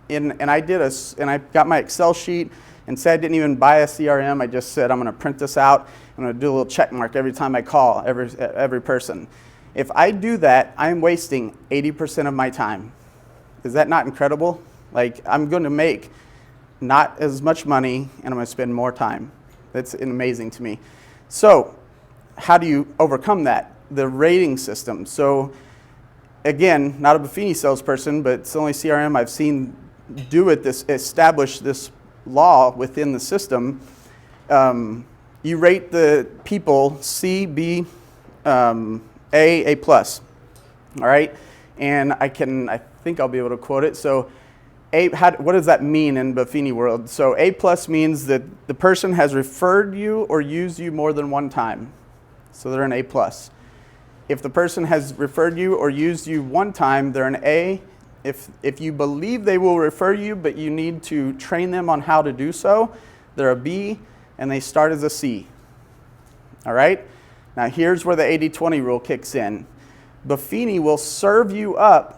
and I got my Excel sheet and said I didn't even buy a CRM, I just said I'm going to print this out. I'm going to do a little check mark every time I call every person. If I do that, I'm wasting 80% of my time. Is that not incredible? Like, I'm going to make not as much money and I'm going to spend more time. That's amazing to me. So how do you overcome that? The rating system. So again, not a Buffini salesperson, but it's the only CRM I've seen establish this law within the system. You rate the people C, B, A plus. All right, and I think I'll be able to quote it. So, what does that mean in Buffini world? So A plus means that the person has referred you or used you more than one time. So they're an A plus. If the person has referred you or used you one time, they're an A. If you believe they will refer you, but you need to train them on how to do so, they're a B, and they start as a C. All right? Now here's where the 80-20 rule kicks in. Buffini will serve you up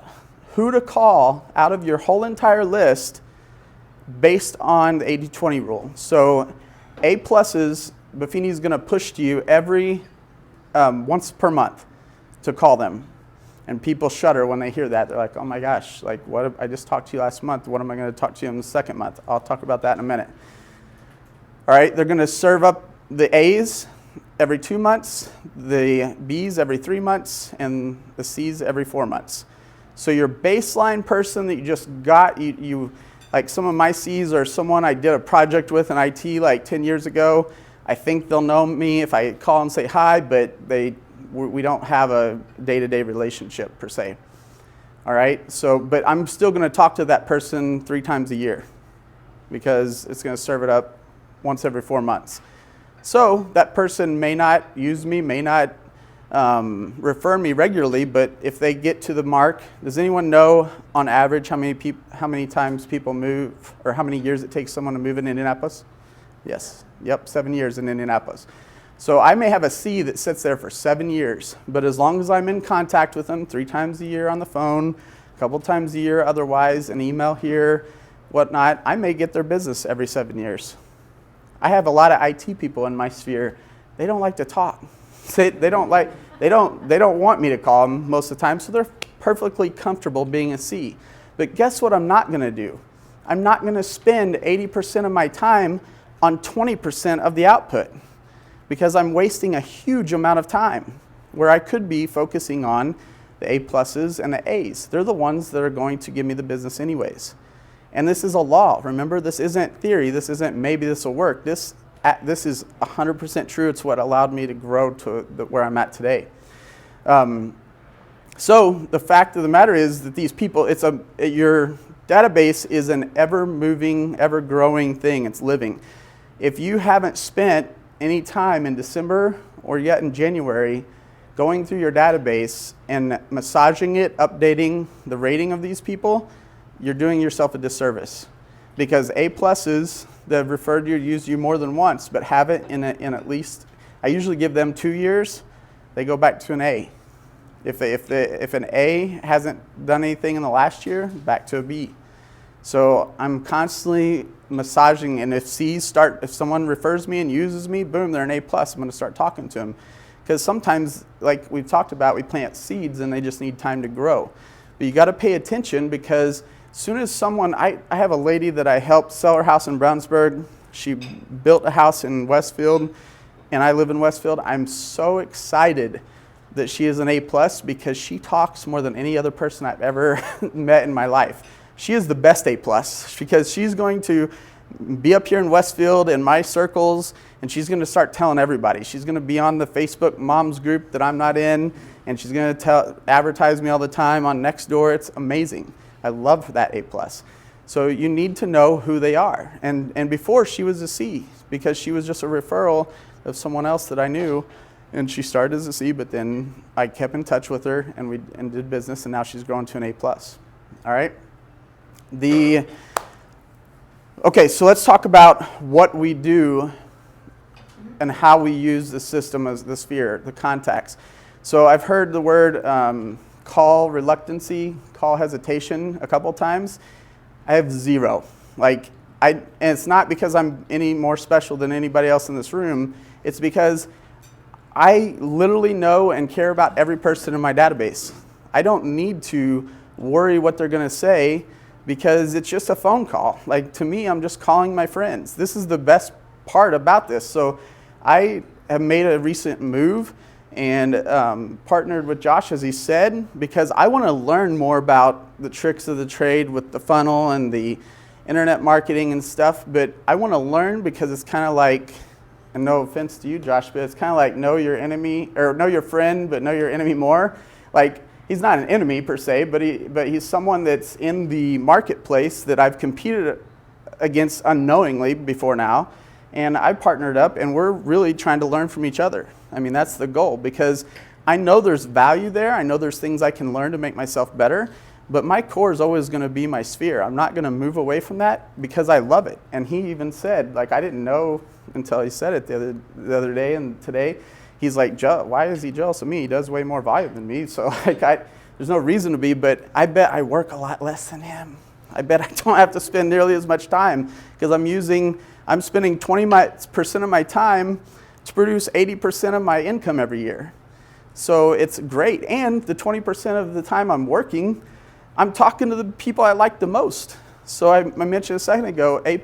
who to call out of your whole entire list based on the 80-20 rule. So A pluses, Buffini's going to push to you every once per month to call them. And people shudder when they hear that. They're like, oh my gosh, like what? I just talked to you last month. What am I going to talk to you in the second month? I'll talk about that in a minute. All right, they're going to serve up the A's every 2 months, the B's every 3 months, and the C's every 4 months. So your baseline person that you just got, you like some of my C's are someone I did a project with in IT like 10 years ago. I think they'll know me if I call and say hi, but we don't have a day-to-day relationship per se. All right, so, but I'm still going to talk to that person 3 times a year because it's going to serve it up once every 4 months. So that person may not use me, may not refer me regularly, but if they get to the mark, does anyone know on average how many times people move, or how many years it takes someone to move in Indianapolis? Yes, yep, 7 years in Indianapolis. So I may have a C that sits there for 7 years, but as long as I'm in contact with them 3 times a year on the phone, a couple times a year otherwise, an email here, whatnot, I may get their business every 7 years. I have a lot of IT people in my sphere. They don't like to talk. They don't want me to call them most of the time, so they're perfectly comfortable being a C. But guess what I'm not going to do? I'm not going to spend 80% of my time on 20% of the output, because I'm wasting a huge amount of time where I could be focusing on the A+ and the A's. They're the ones that are going to give me the business anyways. And this is a law. Remember, this isn't theory. This isn't maybe this will work. This is 100% true. It's what allowed me to grow to where I'm at today. So the fact of the matter is that these people, your database is an ever-moving, ever-growing thing. It's living. If you haven't spent any time in December or yet in January going through your database and massaging it, updating the rating of these people, you're doing yourself a disservice. Because A+ that have referred you, used you more than once, but have it in at least, I usually give them 2 years, they go back to an A. If an A hasn't done anything in the last year, back to a B. So I'm constantly massaging, and if someone refers me and uses me, boom, they're an A+. I'm going to start talking to them. Because sometimes, like we've talked about, we plant seeds and they just need time to grow. But you got to pay attention, because as soon as someone, I have a lady that I helped sell her house in Brownsburg. She built a house in Westfield, and I live in Westfield. I'm so excited that she is an A+, because she talks more than any other person I've ever met in my life. She is the best A+, because she's going to be up here in Westfield in my circles, and she's going to start telling everybody. She's going to be on the Facebook moms group that I'm not in, and she's going to advertise me all the time on Nextdoor. It's amazing. I love that A+. So you need to know who they are. And before, she was a C, because she was just a referral of someone else that I knew, and she started as a C, but then I kept in touch with her, and we did business, and now she's grown to an A+. All right? Okay, so let's talk about what we do and how we use the system as the sphere, the contacts. So I've heard the word call reluctancy, call hesitation a couple times. I have 0. And it's not because I'm any more special than anybody else in this room. It's because I literally know and care about every person in my database. I don't need to worry what they're going to say, because it's just a phone call. To me, I'm just calling my friends. This is the best part about this. So I have made a recent move and partnered with Josh, as he said, because I want to learn more about the tricks of the trade with the funnel and the internet marketing and stuff. But I want to learn, because it's kind of like, and no offense to you, Josh, but it's kind of like know your enemy, or know your friend, but know your enemy more. He's not an enemy per se, but he's someone that's in the marketplace that I've competed against unknowingly before now. And I partnered up, and we're really trying to learn from each other. I mean, that's the goal, because I know there's value there. I know there's things I can learn to make myself better. But my core is always going to be my sphere. I'm not going to move away from that, because I love it. And he even said, I didn't know until he said it the other day and today. He's like, why is he jealous of me? He does way more volume than me. So there's no reason to be, but I bet I work a lot less than him. I bet I don't have to spend nearly as much time, because I'm spending 20% of my time to produce 80% of my income every year. So it's great. And the 20% of the time I'm working, I'm talking to the people I like the most. So I mentioned a second ago, A+,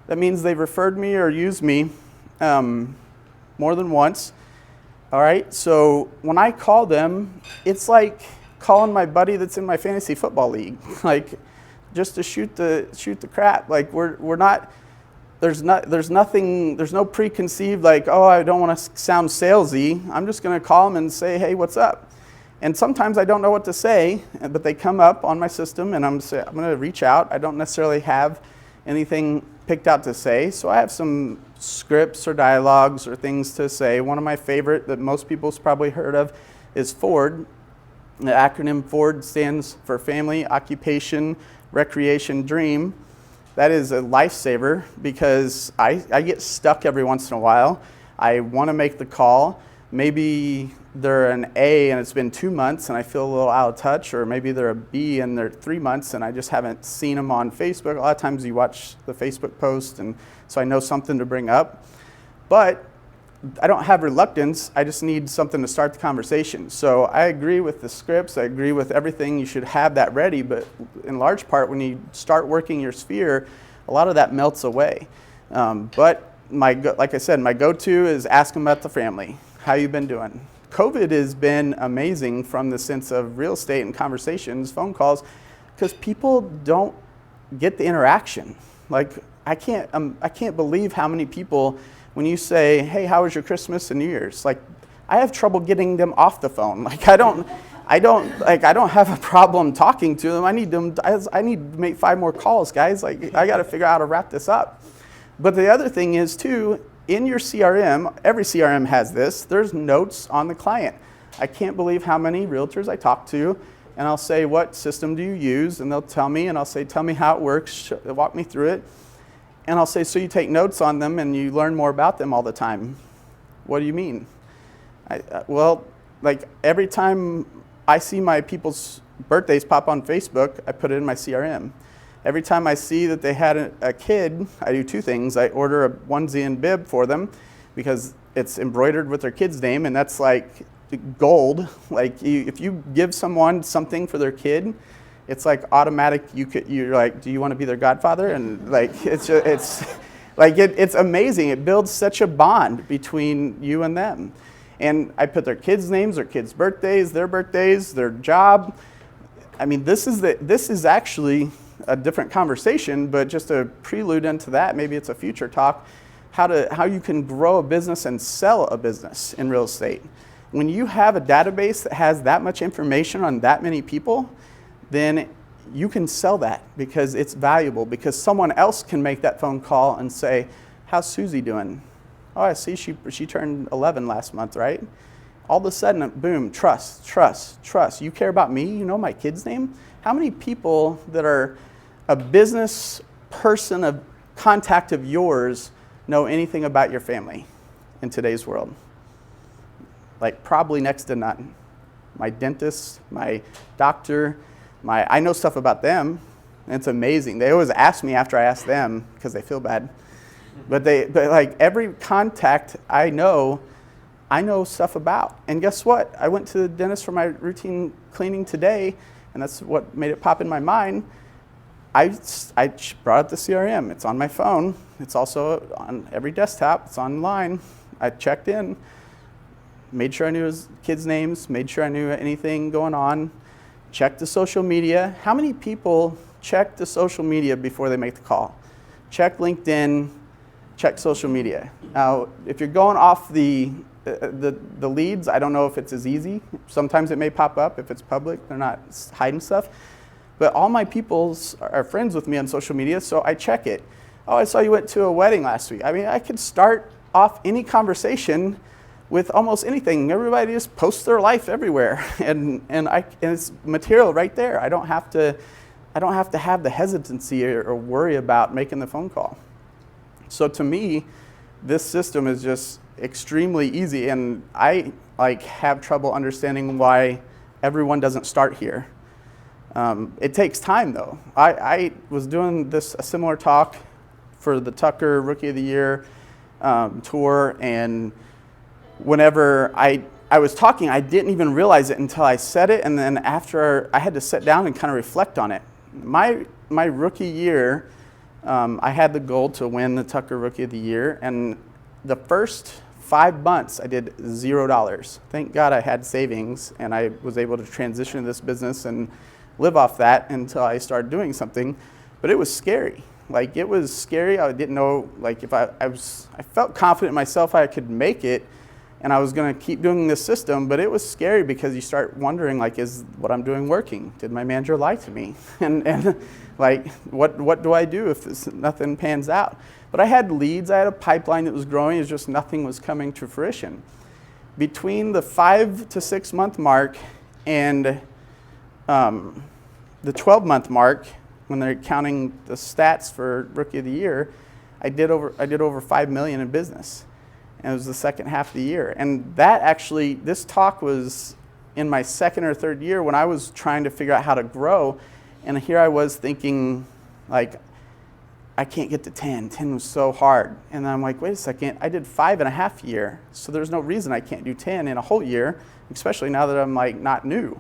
that means they've referred me or used me more than once. All right, so when I call them, it's like calling my buddy that's in my fantasy football league, just to shoot the crap. We're not. There's no preconceived I don't want to sound salesy. I'm just going to call them and say, hey, what's up? And sometimes I don't know what to say, but they come up on my system and I'm going to reach out. I don't necessarily have anything picked out to say, so I have some scripts or dialogues or things to say. One of my favorite that most people's probably heard of is FORD. The acronym FORD stands for Family, Occupation, Recreation, Dream. That is a lifesaver because I get stuck every once in a while. I want to make the call. Maybe they're an A and it's been 2 months and I feel a little out of touch, or maybe they're a B and they're 3 months and I just haven't seen them on Facebook. A lot of times you watch the Facebook post, and so I know something to bring up. But I don't have reluctance, I just need something to start the conversation. So I agree with the scripts, I agree with everything, you should have that ready, but in large part when you start working your sphere, a lot of that melts away. But like I said, my go-to is ask them about the family. How you been doing? COVID has been amazing from the sense of real estate and conversations, phone calls, because people don't get the interaction. Like I can't believe how many people, when you say, hey, how was your Christmas and New Year's? Like, I have trouble getting them off the phone. Like, I don't have a problem talking to them. I need to make 5 more calls, guys. Like, I got to figure out how to wrap this up. But the other thing is too, in your CRM, every CRM has this, there's notes on the client. I can't believe how many realtors I talk to, and I'll say, what system do you use? And they'll tell me, and I'll say, tell me how it works, walk me through it. And I'll say, so you take notes on them and you learn more about them all the time. What do you mean? Well, like every time I see my people's birthdays pop on Facebook, I put it in my CRM. Every time I see that they had a kid, I do 2 things. I order a onesie and bib for them because it's embroidered with their kid's name, and that's like gold. Like if you give someone something for their kid, it's like automatic. You're like, do you want to be their godfather? And like it's amazing. It builds such a bond between you and them. And I put their kids' names, their kids' birthdays, their job. I mean, this is actually a different conversation, but just a prelude into that. Maybe it's a future talk. How you can grow a business and sell a business in real estate. When you have a database that has that much information on that many people, then you can sell that because it's valuable, because someone else can make that phone call and say, how's Susie doing? Oh, I see she turned 11 last month, right? All of a sudden, boom, trust. You care about me? You know my kid's name? How many people that are a business person of contact of yours know anything about your family in today's world? Like probably next to none. My dentist, my doctor, I know stuff about them. And it's amazing. They always ask me after I ask them because they feel bad. But like every contact I know stuff about. And guess what? I went to the dentist for my routine cleaning today, and that's what made it pop in my mind. I brought up the CRM. It's on my phone. It's also on every desktop. It's online. I checked in, made sure I knew his kids' names, made sure I knew anything going on, checked the social media. How many people check the social media before they make the call? Check LinkedIn, check social media. Now, if you're going off the leads, I don't know if it's as easy. Sometimes it may pop up if it's public. They're not hiding stuff. But all my peoples are friends with me on social media, so I check it. Oh, I saw you went to a wedding last week. I mean, I could start off any conversation with almost anything. Everybody just posts their life everywhere, and it's material right there. I don't have to have the hesitancy or worry about making the phone call. So to me, this system is just extremely easy, and I have trouble understanding why everyone doesn't start here. It takes time though. I was doing a similar talk for the Tucker Rookie of the Year tour, and whenever I was talking, I didn't even realize it until I said it, and then after I had to sit down and kind of reflect on it. My rookie year, I had the goal to win the Tucker Rookie of the Year, and the first 5 months I did $0. Thank God I had savings, and I was able to transition to this business and live off that until I started doing something. But it was scary. Like, it was scary. I didn't know, like, if I felt confident in myself I could make it, And I was going to keep doing this system, but it was scary because you start wondering, like, is what I'm doing working? Did my manager lie to me? and like, what do I do if nothing pans out? But I had leads. I had a pipeline that was growing. It's just nothing was coming to fruition. Between the 5 to 6 month mark and the 12-month mark, when they're counting the stats for Rookie of the Year, I did over $5 million in business. And it was the second half of the year. And that actually, this talk was in my second or third year when I was trying to figure out how to grow. And here I was thinking, like, I can't get to 10. 10 was so hard. And then I'm like, wait a second, I did 5.5 years. So there's no reason I can't do 10 in a whole year, especially now that I'm like not new.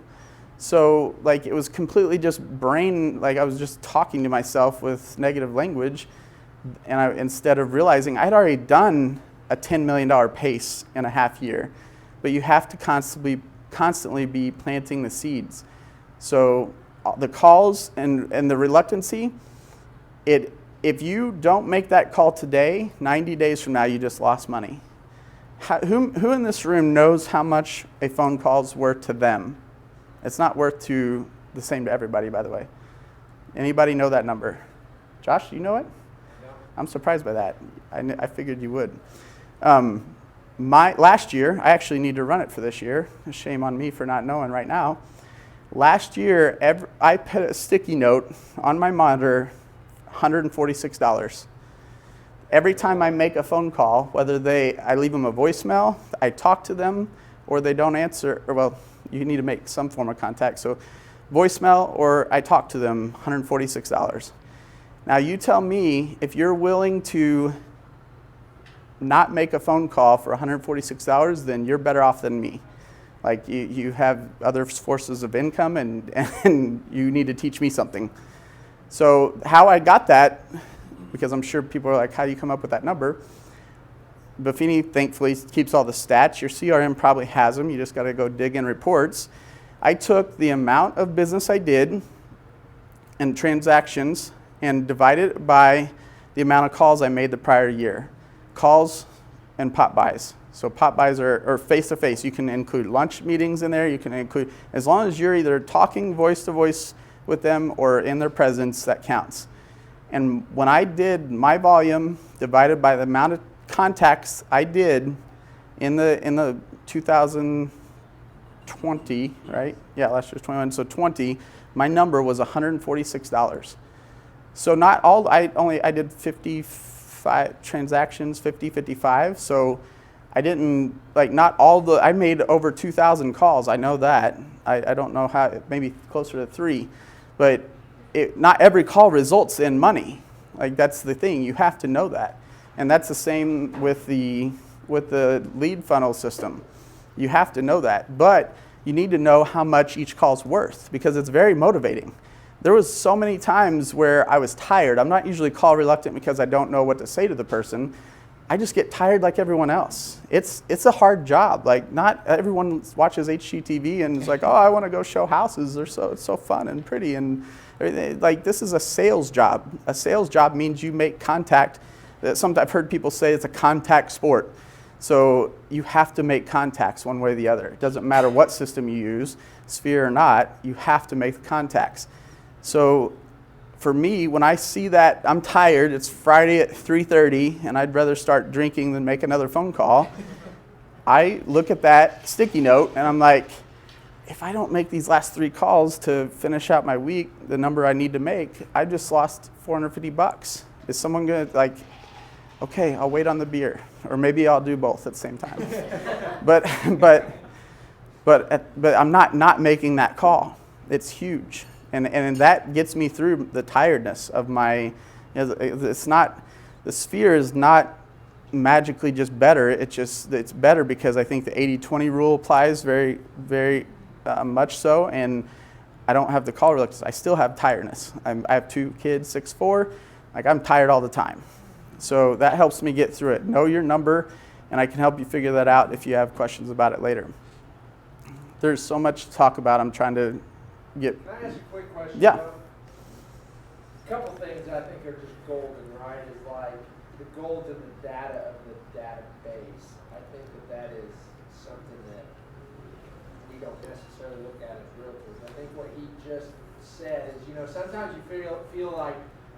So like it was completely just brain, like I was just talking to myself with negative language. And instead of realizing I'd already done a $10 million pace in a half year, but you have to constantly be planting the seeds. So the calls and the reluctancy, if you don't make that call today, 90 days from now, you just lost money. Who in this room knows how much a phone call is worth to them? It's not worth the same to everybody, by the way. Anybody know that number? Josh, do you know it? No. I'm surprised by that. I figured you would. Last year, I actually need to run it for this year. Shame on me for not knowing right now. Last year, I put a sticky note on my monitor, $146. Every time I make a phone call, whether I leave them a voicemail, I talk to them, or they don't answer, or well, you need to make some form of contact. So voicemail or I talk to them, $146. Now you tell me if you're willing to not make a phone call for $146, then you're better off than me. Like you have other sources of income and you need to teach me something. So how I got that, because I'm sure people are like, how do you come up with that number? Buffini thankfully keeps all the stats. Your CRM probably has them. You just got to go dig in reports. I took the amount of business I did and transactions and divided it by the amount of calls I made the prior year. Calls and pop buys. So pop buys are face-to-face. You can include lunch meetings in there. You can include, as long as you're either talking voice-to-voice with them or in their presence, that counts. And when I did my volume divided by the amount of contacts I did in the 2020, right? Yeah, last year's 21, so 20, my number was $146. So not all, I did 55 transactions, 55. So I didn't, like not all I made over 2,000 calls, I know that. I don't know how, maybe closer to 3, but not every call results in money. Like that's the thing, you have to know that. And that's the same with the lead funnel system. You have to know that, but you need to know how much each call's worth because it's very motivating. There was so many times where I was tired. I'm not usually call reluctant because I don't know what to say to the person. I just get tired like everyone else. It's a hard job. Like not everyone watches HGTV and is like, oh, I want to go show houses. It's so fun and pretty and everything. Like this is a sales job. A sales job means you make contact. Sometimes I've heard people say it's a contact sport. So you have to make contacts one way or the other. It doesn't matter what system you use, Sphere or not, you have to make contacts. So for me, when I see that I'm tired, it's Friday at 3:30 and I'd rather start drinking than make another phone call, I look at that sticky note and I'm like, if I don't make these last 3 calls to finish out my week, the number I need to make, I just lost $450. Is someone gonna like, okay, I'll wait on the beer, or maybe I'll do both at the same time. but I'm not making that call. It's huge, and that gets me through the tiredness of my. It's not, the Sphere is not magically just better. It's better because I think the 80-20 rule applies very very much so, and I don't have the call reluctance. I still have tiredness. I have 2 kids, 6'4". Like I'm tired all the time. So that helps me get through it. Know your number, and I can help you figure that out if you have questions about it later. There's so much to talk about. I'm trying to get... Can I ask a quick question? Yeah. A couple things I think are just golden, right? Is like, the gold and the data of the database. I think that is something that we don't necessarily look at as realtors. I think what he just said is, sometimes you feel like,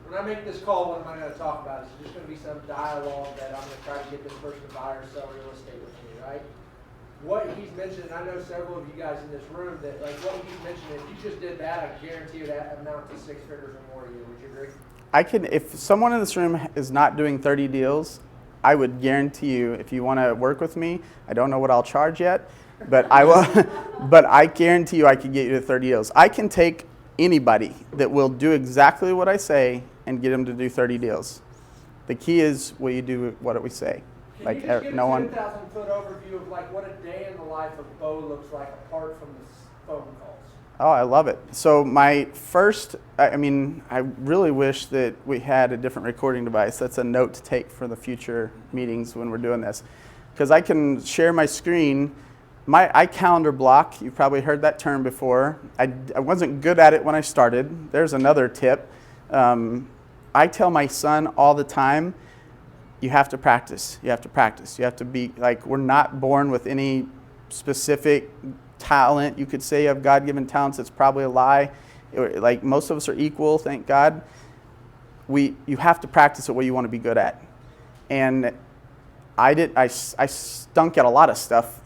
when I make this call, what am I going to talk about? It's just going to be some dialogue that I'm going to try to get this person to buy or sell real estate with me, right? What he's mentioned, and I know several of you guys in this room, that like what he's mentioned, if you just did that, I guarantee you that amount to 6 figures or more a year. Would you agree? If someone in this room is not doing 30 deals, I would guarantee you, if you want to work with me, I don't know what I'll charge yet, but I will. But I guarantee you, I can get you to 30 deals. I can take anybody that will do exactly what I say and get them to do 30 deals. The key is, will you do what we say? Can you just give a 10,000-foot overview of like what a day in the life of Beau looks like apart from the phone calls? Oh, I love it. So my first, I really wish that we had a different recording device. That's a note to take for the future meetings when we're doing this. Because I can share my screen. I calendar block. You've probably heard that term before. I wasn't good at it when I started. There's another tip. I tell my son all the time, you have to practice. You have to practice. You have to be, like, we're not born with any specific talent. You could say you have God-given talents. It's probably a lie. Like, most of us are equal, thank God. You have to practice at what you want to be good at. And I stunk at a lot of stuff.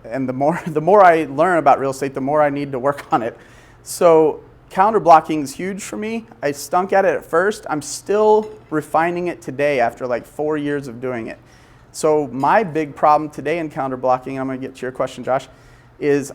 And the more I learn about real estate, the more I need to work on it. So calendar blocking is huge for me. I stunk at it at first. I'm still refining it today after like 4 years of doing it. So my big problem today in calendar blocking, I'm going to get to your question, Josh, is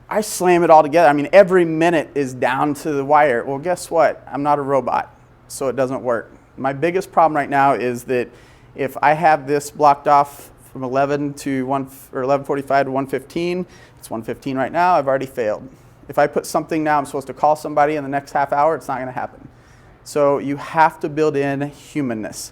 I slam it all together. I mean, every minute is down to the wire. Well, guess what? I'm not a robot, so it doesn't work. My biggest problem right now is that if I have this blocked off from 11 to 1 or 11:45 to 1:15, it's 1:15 right now. I've already failed. If I put something now, I'm supposed to call somebody in the next half hour, it's not going to happen. So you have to build in humanness.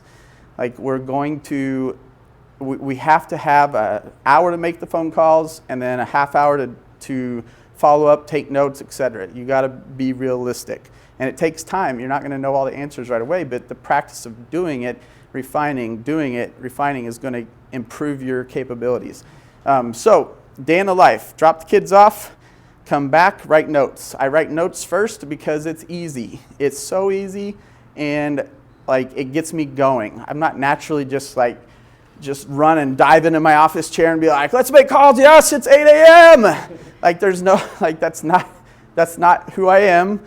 Like we have to have an hour to make the phone calls and then a half hour to follow up, take notes, etc. You got to be realistic. And it takes time. You're not going to know all the answers right away, but the practice of doing it, refining is going to improve your capabilities. So, day in the life, drop the kids off, come back, write notes. I write notes first because it's easy. It's so easy, and like it gets me going. I'm not naturally just run and dive into my office chair and be like, let's make calls. Yes, it's 8 a.m. Like there's no, like that's not who I am.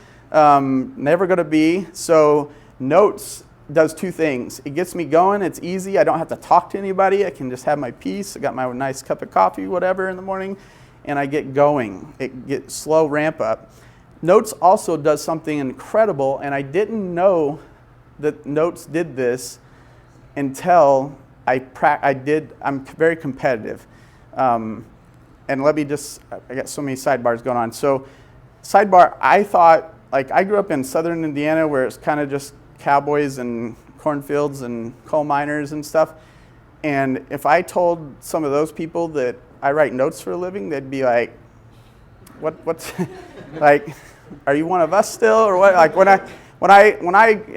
Never going to be. So notes does two things. It gets me going. It's easy. I don't have to talk to anybody. I can just have my peace. I got my nice cup of coffee, whatever, in the morning, and I get going. It gets slow ramp up. Notes also does something incredible, and I didn't know that Notes did this until I'm very competitive. And let me I got so many sidebars going on. So sidebar, I thought, like I grew up in southern Indiana where it's kind of just cowboys and cornfields and coal miners and stuff. And if I told some of those people that I write notes for a living, they'd be like, what's like, are you one of us still or what? Like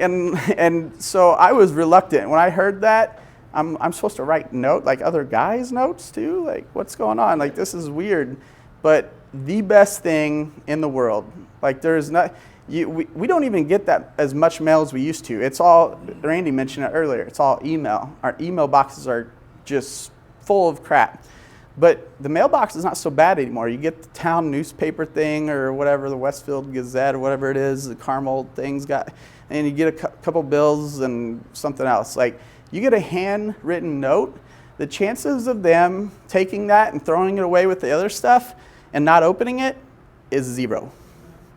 and so I was reluctant when I heard that. I'm supposed to write like other guys' notes too? Like what's going on? Like this is weird. But the best thing in the world, like there's not, we don't even get that as much mail as we used to. It's all, Randy mentioned it earlier, it's all email. Our email boxes are just full of crap. But the mailbox is not so bad anymore. You get the town newspaper thing or whatever, the Westfield Gazette or whatever it is, the Carmel thing's got, and you get a couple bills and something else. Like you get a handwritten note, the chances of them taking that and throwing it away with the other stuff and not opening it is 0.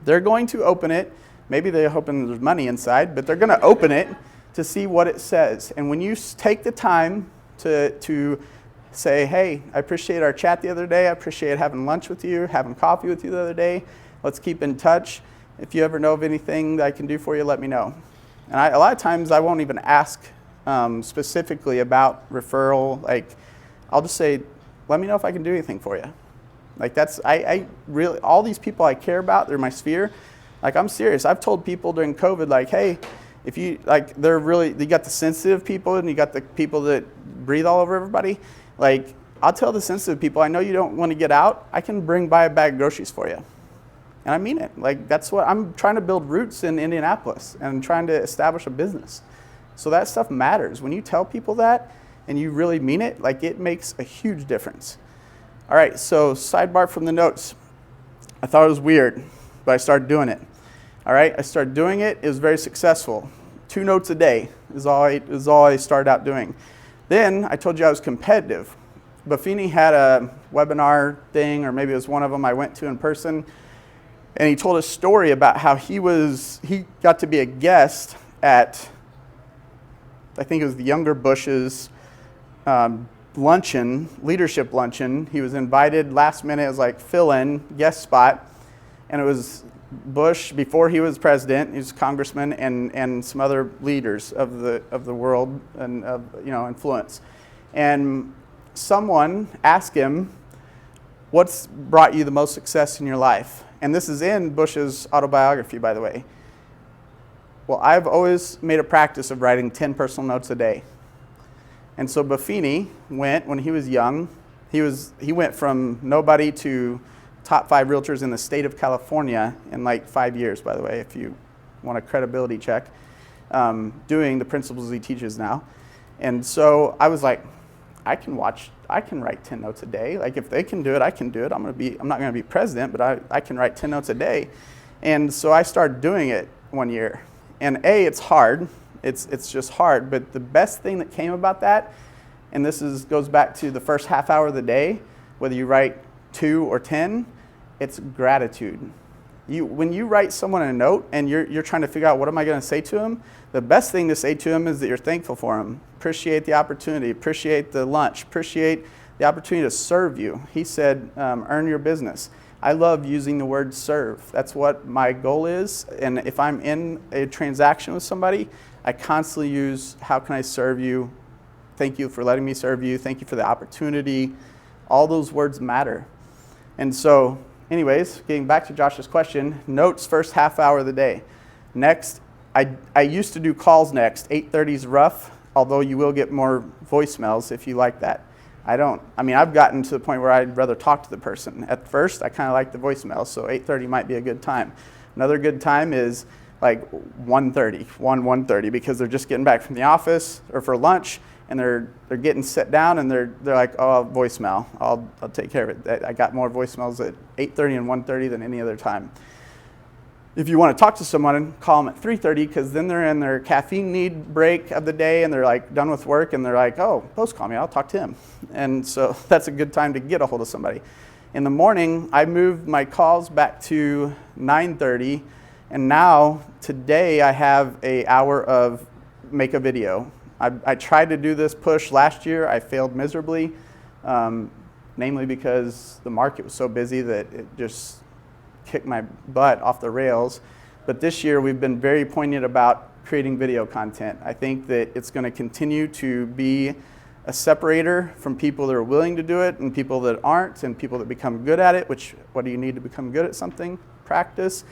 They're going to open it. Maybe they're hoping there's money inside, but they're going to open it to see what it says. And when you take the time to say, hey, I appreciate our chat the other day. I appreciate having lunch with you, having coffee with you the other day. Let's keep in touch. If you ever know of anything that I can do for you, let me know. And a lot of times I won't even ask specifically about referral. Like I'll just say, let me know if I can do anything for you. Like I really, all these people I care about, they're my sphere. Like I'm serious. I've told people during COVID, like, hey, If you like, they're really, you got the sensitive people and you got the people that breathe all over everybody. Like, I'll tell the sensitive people, I know you don't want to get out. I can buy a bag of groceries for you. And I mean it. Like, that's what I'm trying to build roots in Indianapolis and trying to establish a business. So that stuff matters. When you tell people that and you really mean it, like, it makes a huge difference. All right, so sidebar from the notes. I thought it was weird, but I started doing it. All right, I started doing it. It was very successful. 2 notes a day is all I started out doing. Then I told you I was competitive. Buffini had a webinar thing, or maybe it was one of them I went to in person, and he told a story about how he got to be a guest at, I think it was the younger Bush's luncheon, leadership luncheon. He was invited last minute as like fill-in guest spot, and it was Bush before he was president. He was congressman and some other leaders of the world and of influence. And someone asked him, "What's brought you the most success in your life?" And this is in Bush's autobiography, by the way. Well, I've always made a practice of writing 10 personal notes a day. And so Buffini went, when he was young, he went from nobody to top 5 realtors in the state of California in like 5 years, by the way, if you want a credibility check, doing the principles he teaches now. And so I was like, I can write 10 notes a day. Like, if they can do it, I can do it. I'm not gonna be president, but I can write 10 notes a day. And so I started doing it one year. And it's hard. It's just hard. But the best thing that came about that, and this goes back to the first half hour of the day, whether you write 2 or 10, it's gratitude. When you write someone a note and you're trying to figure out what am I going to say to them, the best thing to say to them is that you're thankful for them. Appreciate the opportunity, appreciate the lunch, appreciate the opportunity to serve you. He said, earn your business. I love using the word serve. That's what my goal is. And if I'm in a transaction with somebody, I constantly use, how can I serve you? Thank you for letting me serve you. Thank you for the opportunity. All those words matter. And so, anyways, getting back to Josh's question, notes first half hour of the day. Next, I used to do calls next. 8:30 is rough, although you will get more voicemails if you like that. I've gotten to the point where I'd rather talk to the person. At first, I kind of like the voicemails, so 8:30 might be a good time. Another good time is like 1:30, because they're just getting back from the office or for lunch, and they're getting set down, and they're like, oh, voicemail, I'll take care of it. I got more voicemails at 8:30 and 1:30 than any other time. If you want to talk to someone, call them at 3:30, because then they're in their caffeine need break of the day, and they're like done with work, and they're like, oh, Beau's call me, I'll talk to him. And so that's a good time to get a hold of somebody. In the morning, I moved my calls back to 9:30, and now today I have an hour of make a video. I tried to do this push last year. I failed miserably, namely because the market was so busy that it just kicked my butt off the rails. But this year we've been very poignant about creating video content. I think that it's going to continue to be a separator from people that are willing to do it and people that aren't, and people that become good at it, which, what do you need to become good at something? Practice.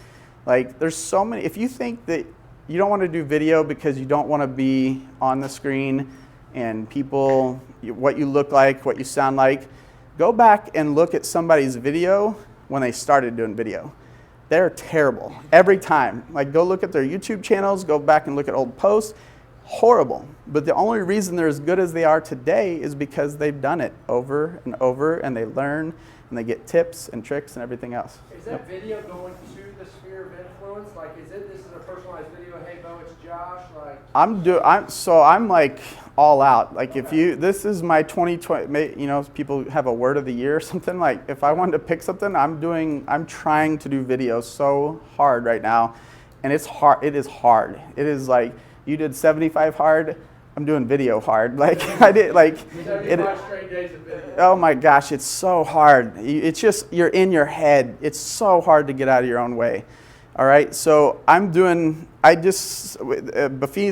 Like, there's so many. If you think that you don't want to do video because you don't want to be on the screen and people, what you look like, what you sound like, go back and look at somebody's video when they started doing video. They're terrible every time. Like, go look at their YouTube channels, go back and look at old posts. Horrible. But the only reason they're as good as they are today is because they've done it over and over, and they learn and they get tips and tricks and everything else. Is that video going to the sphere of influence? Like, this is a personalized video? Hey, Beau, it's Josh. Like, I'm like all out. Like, if this is my 2020. People have a word of the year or something. Like, if I wanted to pick something, I'm trying to do video so hard right now, and it's hard. It is hard. It is like, you did 75 hard. I'm doing video hard. Like, I did, like, 75 straight days of video. Oh my gosh, it's so hard. It's just, you're in your head. It's so hard to get out of your own way. All right, so Buffini's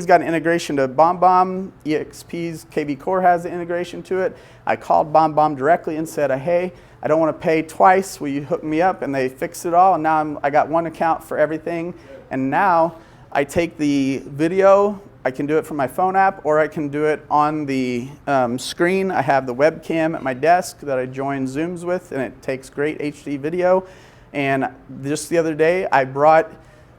got an integration to BombBomb. EXP's KV Core has the integration to it. I called BombBomb directly and said, hey, I don't want to pay twice. Will you hook me up? And they fixed it all. And now I got one account for everything. And now I take the video, I can do it from my phone app, or I can do it on the screen. I have the webcam at my desk that I join Zooms with, and it takes great HD video. And just the other day, I brought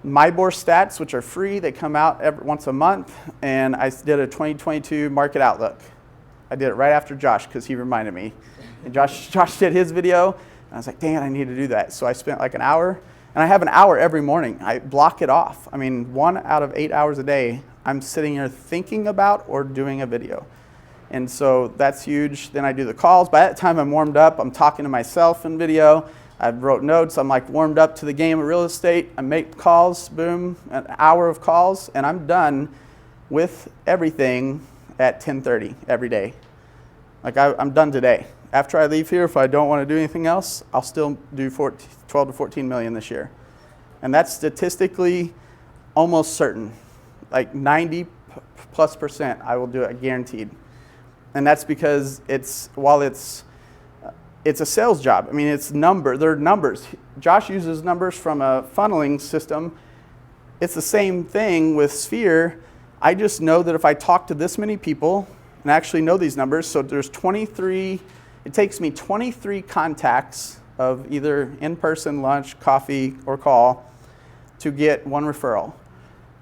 MyBor stats, which are free. They come out once a month, and I did a 2022 market outlook. I did it right after Josh because he reminded me. And Josh did his video, and I was like, dang it, I need to do that. So I spent like an hour, and I have an hour every morning. I block it off. I mean, 1 out of 8 hours a day, I'm sitting here thinking about or doing a video. And so that's huge. Then I do the calls. By that time, I'm warmed up. I'm talking to myself in video. I wrote notes. I'm like warmed up to the game of real estate. I make calls, boom, an hour of calls, and I'm done with everything at 10:30 every day. Like I'm done today. After I leave here, if I don't want to do anything else, I'll still do 12 to 14 million this year. And that's statistically almost certain. Like 90+% I will do it, guaranteed. And that's because while it's a sales job. I mean, they're numbers. Josh uses numbers from a funneling system. It's the same thing with Sphere. I just know that if I talk to this many people and actually know these numbers, so there's 23, it takes me 23 contacts of either in-person, lunch, coffee, or call to get one referral.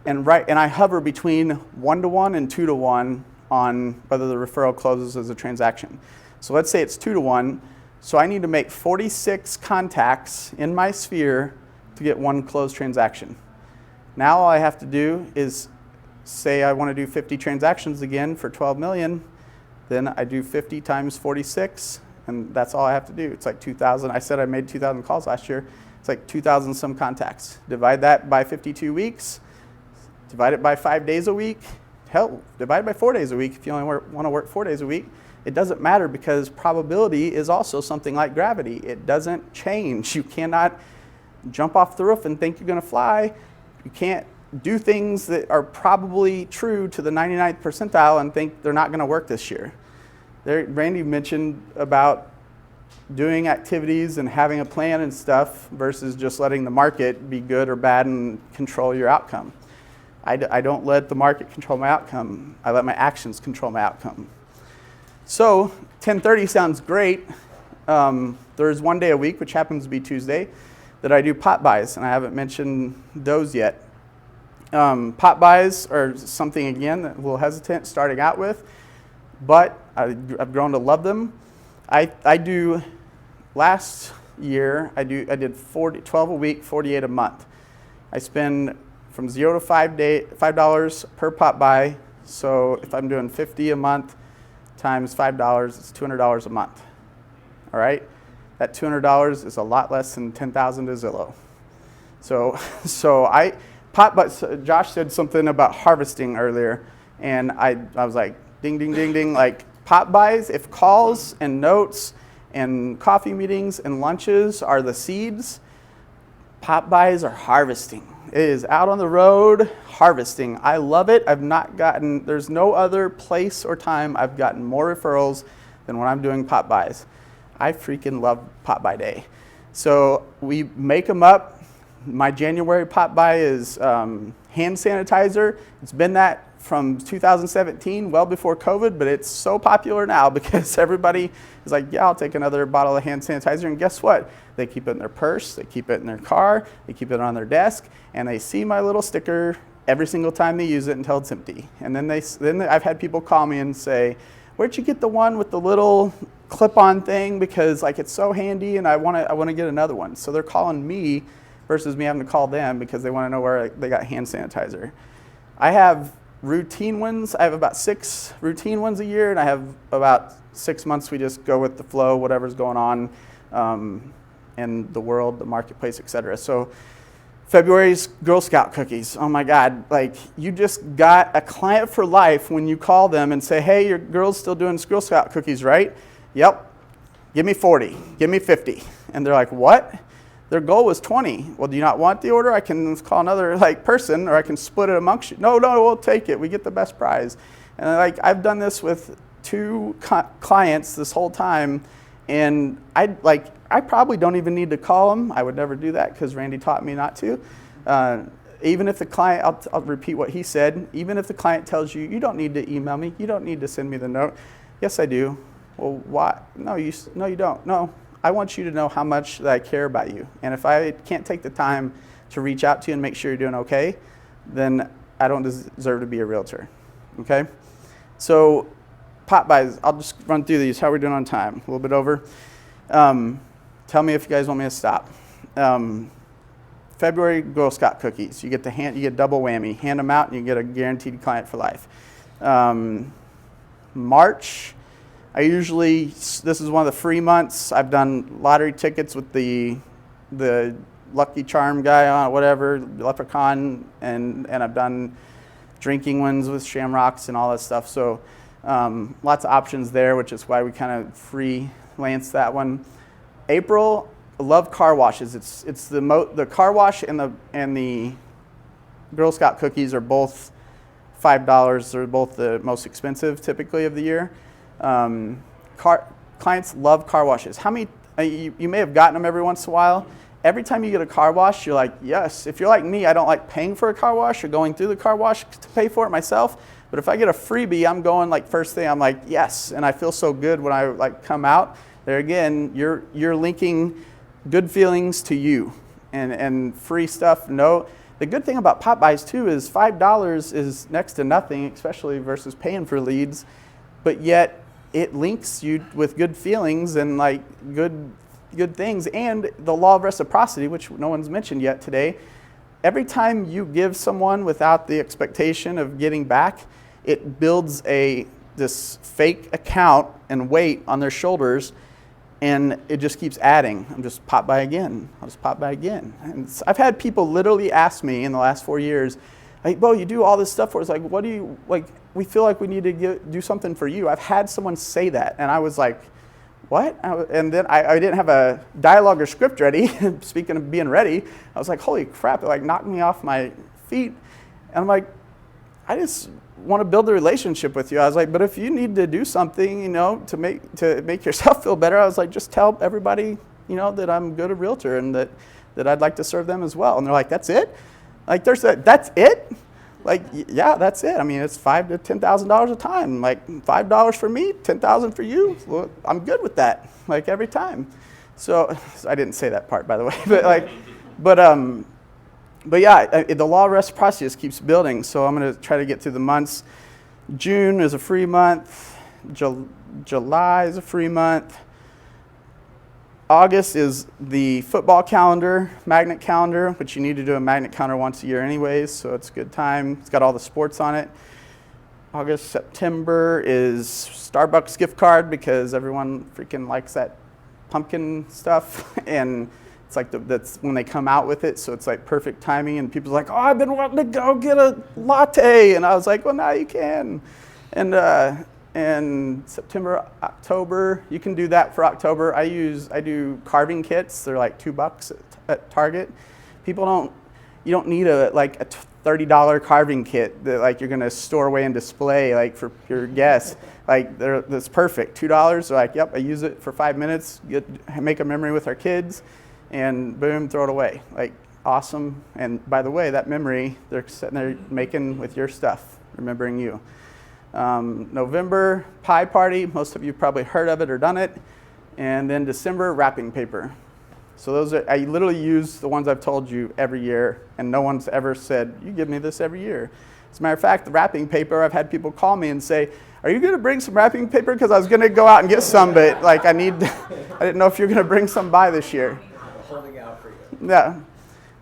And I hover between 1-to-1 and 2-to-1 on whether the referral closes as a transaction. So let's say it's 2-to-1. So I need to make 46 contacts in my Sphere to get one closed transaction. Now all I have to do is say I want to do 50 transactions again for 12 million. Then I do 50 times 46, and that's all I have to do. It's like 2,000. I said I made 2,000 calls last year. It's like 2,000 some contacts. Divide that by 52 weeks. Divide it by 5 days a week. Hell, divide it by 4 days a week if you only want to work 4 days a week. It doesn't matter because probability is also something like gravity. It doesn't change. You cannot jump off the roof and think you're going to fly. You can't do things that are probably true to the 99th percentile and think they're not going to work this year. Randy mentioned about doing activities and having a plan and stuff versus just letting the market be good or bad and control your outcome. I don't let the market control my outcome. I let my actions control my outcome. So 10:30 sounds great. There's one day a week, which happens to be Tuesday, that I do pot buys, and I haven't mentioned those yet. Pot buys are something, again, that I'm a little hesitant starting out with, but I've grown to love them. Last year, I did 12 a week, 48 a month. I spend from $0 to $5 per pot buy, so if I'm doing 50 a month times $5, it's $200 a month. All right? That $200 is a lot less than $10,000 to Zillow. So Josh said something about harvesting earlier, and I was like, ding, ding, ding, ding. Like pot buys, if calls and notes and coffee meetings and lunches are the seeds, pot buys are harvesting. It is out on the road harvesting. I love it. There's no other place or time I've gotten more referrals than when I'm doing pot buys. I freaking love pot buy day. So we make them up. My January pot buy is hand sanitizer. It's been that from 2017, well before COVID, but it's so popular now because everybody is like, yeah, I'll take another bottle of hand sanitizer. And guess what? They keep it in their purse, they keep it in their car, they keep it on their desk, and they see my little sticker every single time they use it until it's empty. And then I've had people call me and say, where'd you get the one with the little clip-on thing? Because like it's so handy, and I want to get another one. So they're calling me versus me having to call them because they want to know where they got hand sanitizer. I have routine ones. I have about 6 routine ones a year, and I have about 6 months we just go with the flow, whatever's going on in the world, the marketplace, etc. So February's Girl Scout cookies. Oh my God, like you just got a client for life when you call them and say, hey, your girl's still doing Girl Scout cookies, right? Yep. Give me 40, give me 50. And they're like, what? Their goal was 20. Well, do you not want the order? I can call another person, or I can split it amongst you. No, we'll take it. We get the best prize. And I've done this with 2 clients this whole time, and I probably don't even need to call them. I would never do that because Randy taught me not to. even if the client, I'll repeat what he said, even if the client tells you, you don't need to email me, you don't need to send me the note. Yes, I do. Well, why? No, you don't. No, I want you to know how much that I care about you. And if I can't take the time to reach out to you and make sure you're doing okay, then I don't deserve to be a realtor. Okay? So, pop buys, I'll just run through these. How are we doing on time? A little bit over. Tell me if you guys want me to stop. February Girl Scout cookies. You get double whammy. Hand them out and you get a guaranteed client for life. March, this is one of the free months. I've done lottery tickets with the Lucky Charm guy on whatever, Leprechaun, and I've done drinking ones with Shamrocks and all that stuff. So lots of options there, which is why we kind of freelance that one. April, I love car washes. It's the car wash and the Girl Scout cookies are both $5. They're both the most expensive typically of the year. Clients love car washes. How many? You may have gotten them every once in a while. Every time you get a car wash, you're like, yes. If you're like me, I don't like paying for a car wash or going through the car wash to pay for it myself. But if I get a freebie, I'm going like first thing. I'm like, yes, and I feel so good when I like come out. There again, you're linking good feelings to you, and free stuff. No, the good thing about pop buys too is $5 is next to nothing, especially versus paying for leads. But yet it links you with good feelings and like good things, and the law of reciprocity, which no one's mentioned yet today. Every time you give someone without the expectation of getting back, it builds this fake account and weight on their shoulders, and it just keeps adding. I'm just pop by again. I'll just pop by again. And I've had people literally ask me in the last 4 years, like, Beau, you do all this stuff for us. Like, what do you, like, we feel like we need to do something for you. I've had someone say that, and I was like, what? And then I didn't have a dialogue or script ready. Speaking of being ready, I was like, holy crap, it like knocked me off my feet. And I'm like, I just want to build a relationship with you. I was like, but if you need to do something, to make yourself feel better, I was like, just tell everybody, that I'm good at realtor and that I'd like to serve them as well. And they're like, that's it? Like, that's it? Like, yeah, that's it. I mean, it's $5,000 to $10,000 a time. Like, $5 for me, $10,000 for you. Well, I'm good with that. Like every time. So I didn't say that part, by the way. But yeah, the law of reciprocity just keeps building. So I'm going to try to get through the months. June is a free month. July is a free month. August is the football calendar, magnet calendar, which you need to do a magnet calendar once a year anyways, so it's a good time. It's got all the sports on it. August, September is Starbucks gift card because everyone freaking likes that pumpkin stuff, and it's like that's when they come out with it, so it's like perfect timing, and people's like, oh, I've been wanting to go get a latte, and I was like, well, now you can. And September, October, you can do that for October. I do carving kits. They're like $2 at Target. You don't need a $30 carving kit that like you're gonna store away and display like for your guests. Like that's perfect. $2. So like, yep, I use it for 5 minutes. Make a memory with our kids, and boom, throw it away. Like awesome. And by the way, that memory they're sitting there making with your stuff, remembering you. November, pie party. Most of you probably heard of it or done it. And then December, wrapping paper. So I literally use the ones I've told you every year, and no one's ever said, you give me this every year. As a matter of fact, the wrapping paper, I've had people call me and say, are you going to bring some wrapping paper? Because I was going to go out and get some, but like I didn't know if you're going to bring some by this year. Holding out for you. Yeah.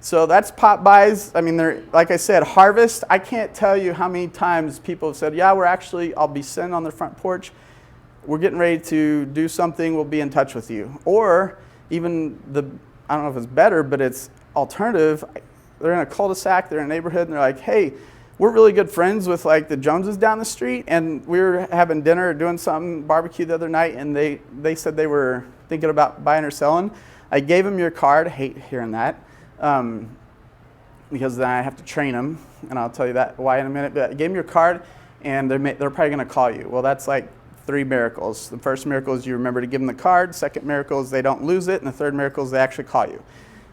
So that's pop buys. I mean, they're, like I said, harvest. I can't tell you how many times people have said, yeah, I'll be sitting on the front porch. We're getting ready to do something. We'll be in touch with you. Or even I don't know if it's better, but it's alternative. They're in a cul-de-sac. They're in a neighborhood, and they're like, hey, we're really good friends with like the Joneses down the street, and we were having dinner or doing something, barbecue the other night, and they said they were thinking about buying or selling. I gave them your card. I hate hearing that. Because then I have to train them, and I'll tell you that why in a minute. But I gave them your card, and they're probably going to call you. Well, that's like 3 miracles. The first miracle is you remember to give them the card. Second miracle is they don't lose it, and the third miracle is they actually call you.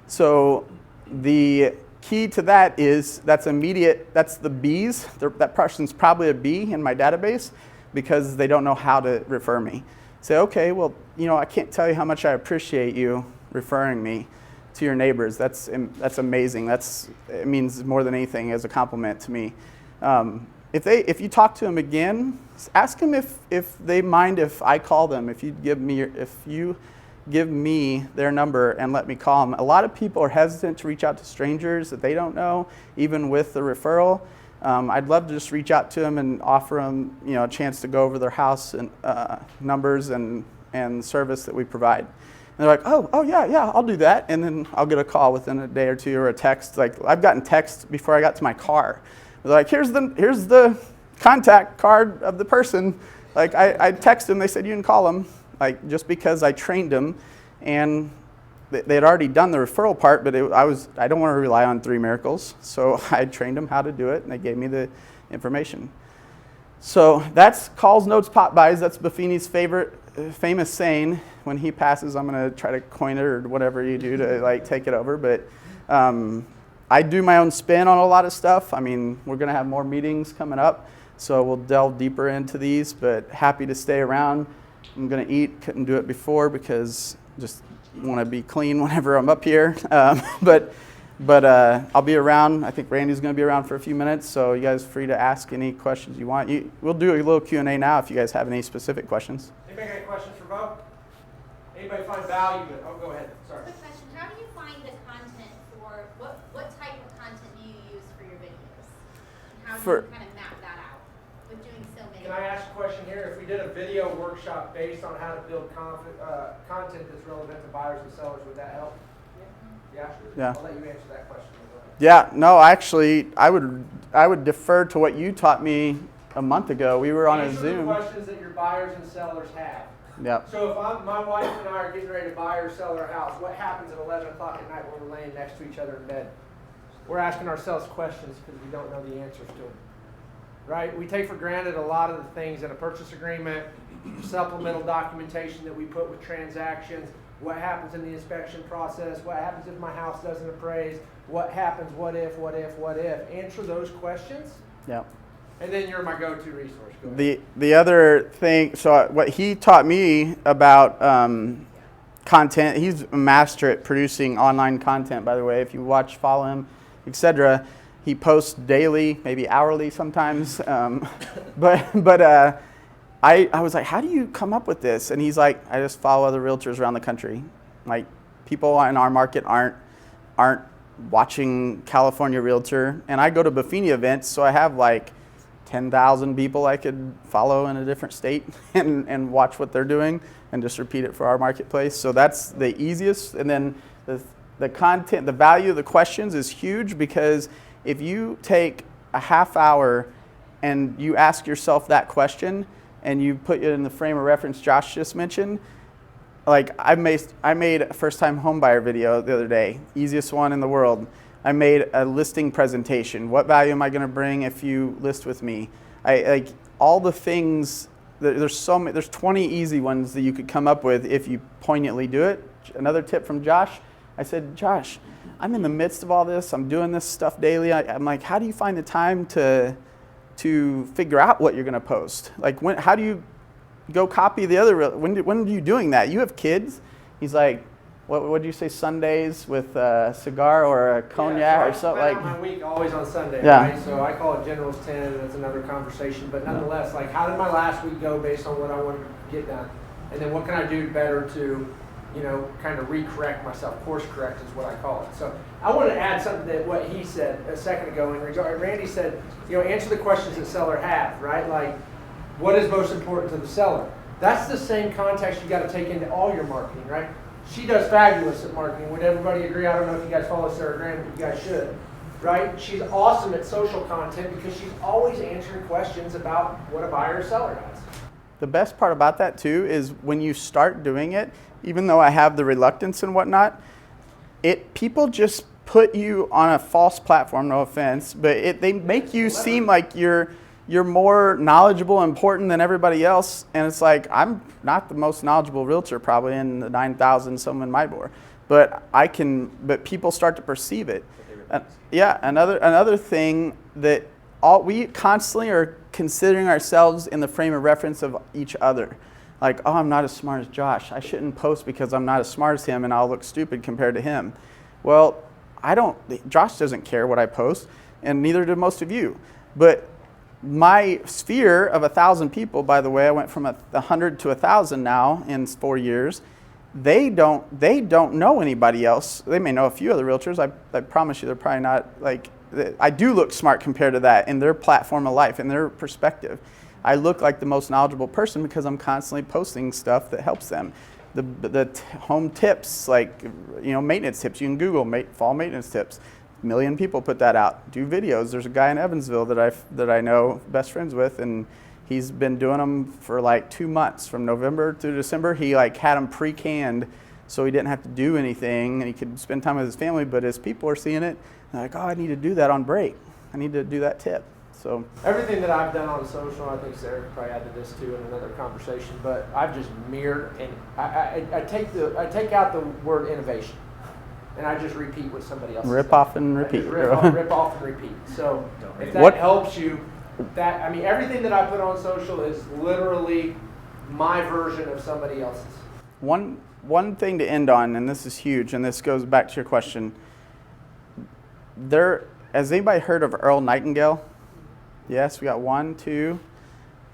So the key to that is that's immediate, that's the B's. That person's probably a B in my database because they don't know how to refer me. Say, okay, well, I can't tell you how much I appreciate you referring me to your neighbors. That's amazing. It means more than anything as a compliment to me. If you talk to them again, ask them if they mind if I call them. If you give me their number and let me call them. A lot of people are hesitant to reach out to strangers that they don't know, even with the referral. I'd love to just reach out to them and offer them, a chance to go over their house and numbers and the service that we provide. And they're like, oh yeah, I'll do that. And then I'll get a call within a day or two or a text. Like I've gotten texts before I got to my car. They're like, here's the contact card of the person. Like I texted them, they said you can call them. Like just because I trained them, and they had already done the referral part, but I don't want to rely on 3 miracles, so I trained them how to do it, and they gave me the information. So that's calls, notes, pop buys. That's Buffini's famous saying. When he passes, I'm going to try to coin it or whatever you do to take it over. But I do my own spin on a lot of stuff. I mean, we're going to have more meetings coming up, so we'll delve deeper into these. But happy to stay around. I'm going to eat. Couldn't do it before because just want to be clean whenever I'm up here. But I'll be around. I think Randy's going to be around for a few minutes, so you guys are free to ask any questions you want. We'll do a little Q&A now if you guys have any specific questions. Anybody got any questions for Beau? Anybody find value in it? Oh, go ahead. Sorry. Quick question. How do you find the content for, what type of content do you use for your videos? And how do you kind of map that out with doing so many? Can I ask a question here? If we did a video workshop based on how to build content that's relevant to buyers and sellers, would that help? Yeah? Yeah. I'll let you answer that question. Yeah, no, actually, I would defer to what you taught me a month ago. We were on a Answer Zoom. the questions that your buyers and sellers have. Yep. So if my wife and I are getting ready to buy or sell our house, what happens at 11 o'clock at night when we're laying next to each other in bed? We're asking ourselves questions because we don't know the answers to them. Right? We take for granted a lot of the things in a purchase agreement, supplemental documentation that we put with transactions, what happens in the inspection process, what happens if my house doesn't appraise, what happens, what if. Answer those questions. Yep. And then you're my go-to resource. Go ahead. The other thing, so what he taught me about content, he's a master at producing online content, by the way. If you watch, follow him, etc. He posts daily, maybe hourly sometimes. But I was like, how do you come up with this? And he's like, I just follow other realtors around the country. Like people in our market aren't watching California Realtor. And I go to Buffini events, so I have 10,000 people I could follow in a different state and watch what they're doing and just repeat it for our marketplace. So that's the easiest. And then the content, the value of the questions is huge, because if you take a half hour and you ask yourself that question and you put it in the frame of reference Josh just mentioned, I made a first-time homebuyer video the other day, easiest one in the world. I made a listing presentation. What value am I going to bring if you list with me? All the things. There's 20 easy ones that you could come up with if you poignantly do it. Another tip from Josh. I said, Josh, I'm in the midst of all this. I'm doing this stuff daily. I'm like, how do you find the time to figure out what you're going to post? How do you go copy the other? When are you doing that? You have kids. He's like, what did you say? Sundays with a cigar or a cognac or something I spend my week always on Sunday, Yeah. right? So I call it General's 10, and that's another conversation. But nonetheless, how did my last week go based on what I wanted to get done? And then what can I do better to, kind of recorrect myself? Course correct is what I call it. So I want to add something to what he said a second ago in regard. Randy said, answer the questions that seller have, right? What is most important to the seller? That's the same context you got to take into all your marketing, right? She does fabulous at marketing. Would everybody agree? I don't know if you guys follow Sarah Graham, but you guys should, right? She's awesome at social content because she's always answering questions about what a buyer or seller has. The best part about that too is when you start doing it, even though I have the reluctance and whatnot, people just put you on a false platform, no offense, but they make you seem like you're more knowledgeable, important than everybody else, and it's like, I'm not the most knowledgeable realtor probably in the 9,000 some in my board, but people start to perceive it. Yeah, another thing that we constantly are considering ourselves in the frame of reference of each other. Like, oh, I'm not as smart as Josh. I shouldn't post because I'm not as smart as him and I'll look stupid compared to him. Well, Josh doesn't care what I post, and neither do most of you. But my sphere of 1,000 people, by the way, I went from 100 to 1,000 now in 4 years. They don't know anybody else. They may know a few other realtors. I promise you, they're probably not like. I do look smart compared to that in their platform of life, in their perspective. I look like the most knowledgeable person because I'm constantly posting stuff that helps them. The home tips, like maintenance tips. You can Google fall maintenance tips. 1 million people put that out. Do videos. There's a guy in Evansville that I know, best friends with, and he's been doing them for like 2 months, from November through December. He like had them pre-canned, so he didn't have to do anything, and he could spend time with his family. But his people are seeing it, they're like, oh, I need to do that on break. I need to do that tip. So everything that I've done on social, I think Sarah could probably add to this too in another conversation. But I've just mirrored, and I take out the word innovation, and I just repeat what somebody else. Rip off and repeat. Rip off and repeat. So if that helps you, everything that I put on social is literally my version of somebody else's. One thing to end on, and this is huge, and this goes back to your question. Has anybody heard of Earl Nightingale? Yes, we got 1, 2,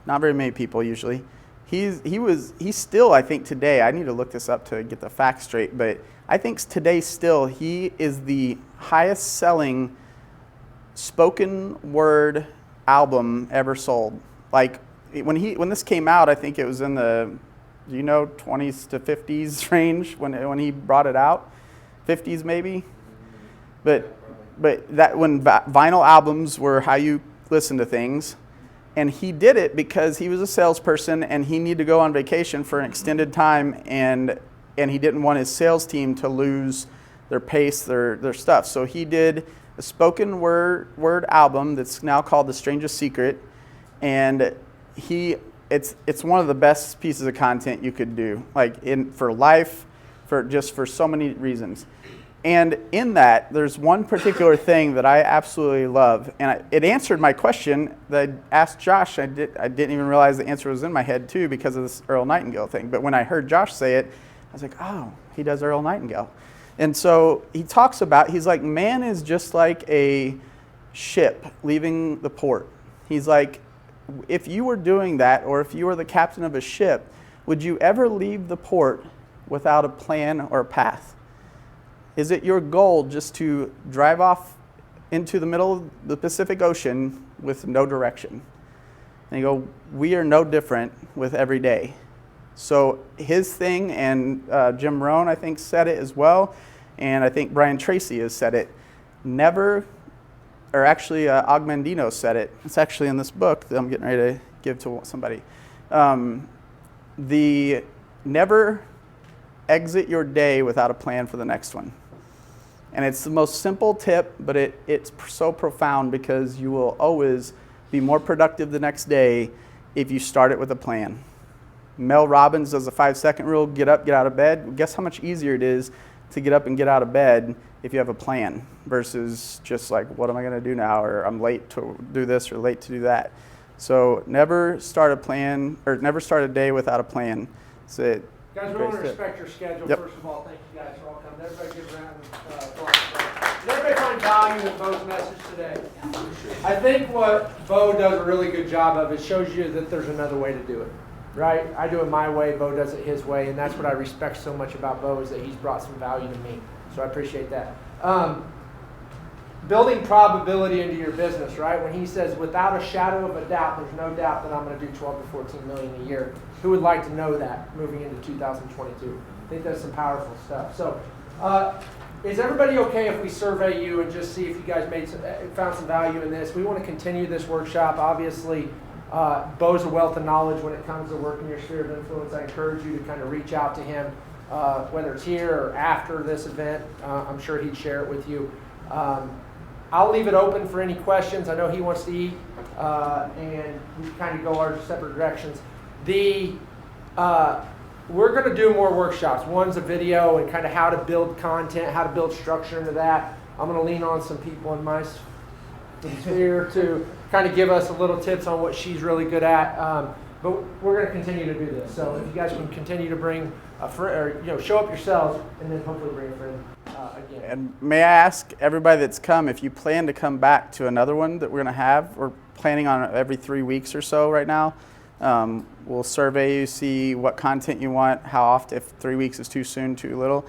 not very many people usually. He's still, I think today, I need to look this up to get the facts straight, but I think today still he is the highest selling spoken word album ever sold. Like when this came out, I think it was in the 20s to 50s range when he brought it out, 50s maybe. But that when vinyl albums were how you listen to things, and he did it because he was a salesperson and he needed to go on vacation for an extended time, and he didn't want his sales team to lose their pace, their stuff. So he did a spoken word album that's now called The Strangest Secret, and it's one of the best pieces of content you could do, like for life, for so many reasons. And in that, there's one particular thing that I absolutely love, and it answered my question that I asked Josh. I didn't even realize the answer was in my head too because of this Earl Nightingale thing. But when I heard Josh say it, I was like, oh, he does Earl Nightingale. And so he talks about, he's like, man is just like a ship leaving the port. He's like, if you were doing that, or if you were the captain of a ship, would you ever leave the port without a plan or a path? Is it your goal just to drive off into the middle of the Pacific Ocean with no direction? And you go, we are no different with every day. So his thing, and Jim Rohn, I think, said it as well, and I think Brian Tracy has said it. Never, or actually Ogmandino said it. It's actually in this book that I'm getting ready to give to somebody. Never exit your day without a plan for the next one. And it's the most simple tip, but it's so profound because you will always be more productive the next day if you start it with a plan. Mel Robbins does the 5-second rule, get up, get out of bed. Guess how much easier it is to get up and get out of bed if you have a plan versus just like, what am I going to do now? Or I'm late to do this or late to do that. So never start a plan, or never start a day without a plan. That's it. Guys, we want to respect your schedule. Yep. First of all, thank you guys for all coming. Everybody give a round of applause. Did everybody find value in Beau's message today? I think what Beau does a really good job of, it shows you that there's another way to do it. Right? I do it my way, Beau does it his way, and that's what I respect so much about Beau, is that he's brought some value to me. So I appreciate that. Building probability into your business, right? When he says, without a shadow of a doubt, there's no doubt that I'm going to do 12 to 14 million a year. Who would like to know that moving into 2022? I think that's some powerful stuff. So is everybody okay if we survey you and just see if you guys found some value in this? We want to continue this workshop. Obviously, Beau's a wealth of knowledge when it comes to working your sphere of influence. I encourage you to kind of reach out to him, whether it's here or after this event. I'm sure he'd share it with you. I'll leave it open for any questions. I know he wants to eat, and we kind of go our separate directions. We're going to do more workshops. One's a video and kind of how to build content, how to build structure into that. I'm going to lean on some people in my sphere to kind of give us a little tips on what she's really good at. But we're going to continue to do this. So if you guys can continue to bring a friend, or show up yourselves, and then hopefully bring a friend again. And may I ask everybody that's come, if you plan to come back to another one that we're going to have, we're planning on every 3 weeks or so right now. We'll survey you, see what content you want, how often, if 3 weeks is too soon, too little.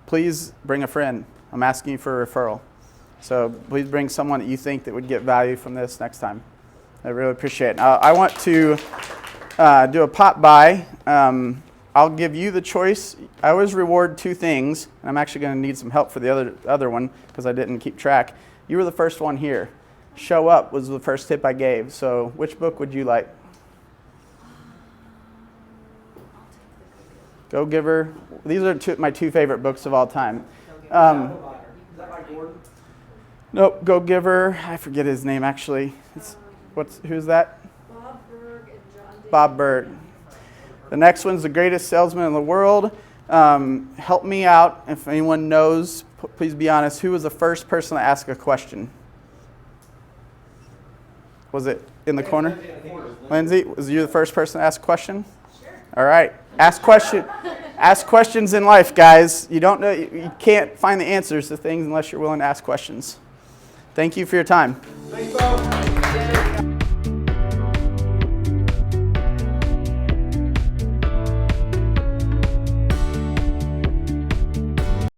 Please bring a friend. I'm asking you for a referral. So please bring someone that you think that would get value from this next time. I really appreciate it. I want to do a pop by. I'll give you the choice. I always reward 2 things, and I'm actually going to need some help for the other one because I didn't keep track. You were the first one here. Show up was the first tip I gave. So which book would you like? Go Giver. These are my 2 favorite books of all time. Is that by Gordon? Nope, Go Giver. I forget his name actually. Who's that? Bob Berg and John David. Bob Berg. The next one's The Greatest Salesman in the World. Help me out. If anyone knows, please be honest. Who was the first person to ask a question? Was it in the corner? Lindsay, was you the first person to ask a question? Sure. All right. Ask questions in life, guys. You don't know. You can't find the answers to things unless you're willing to ask questions. Thank you for your time. Thanks, Beau.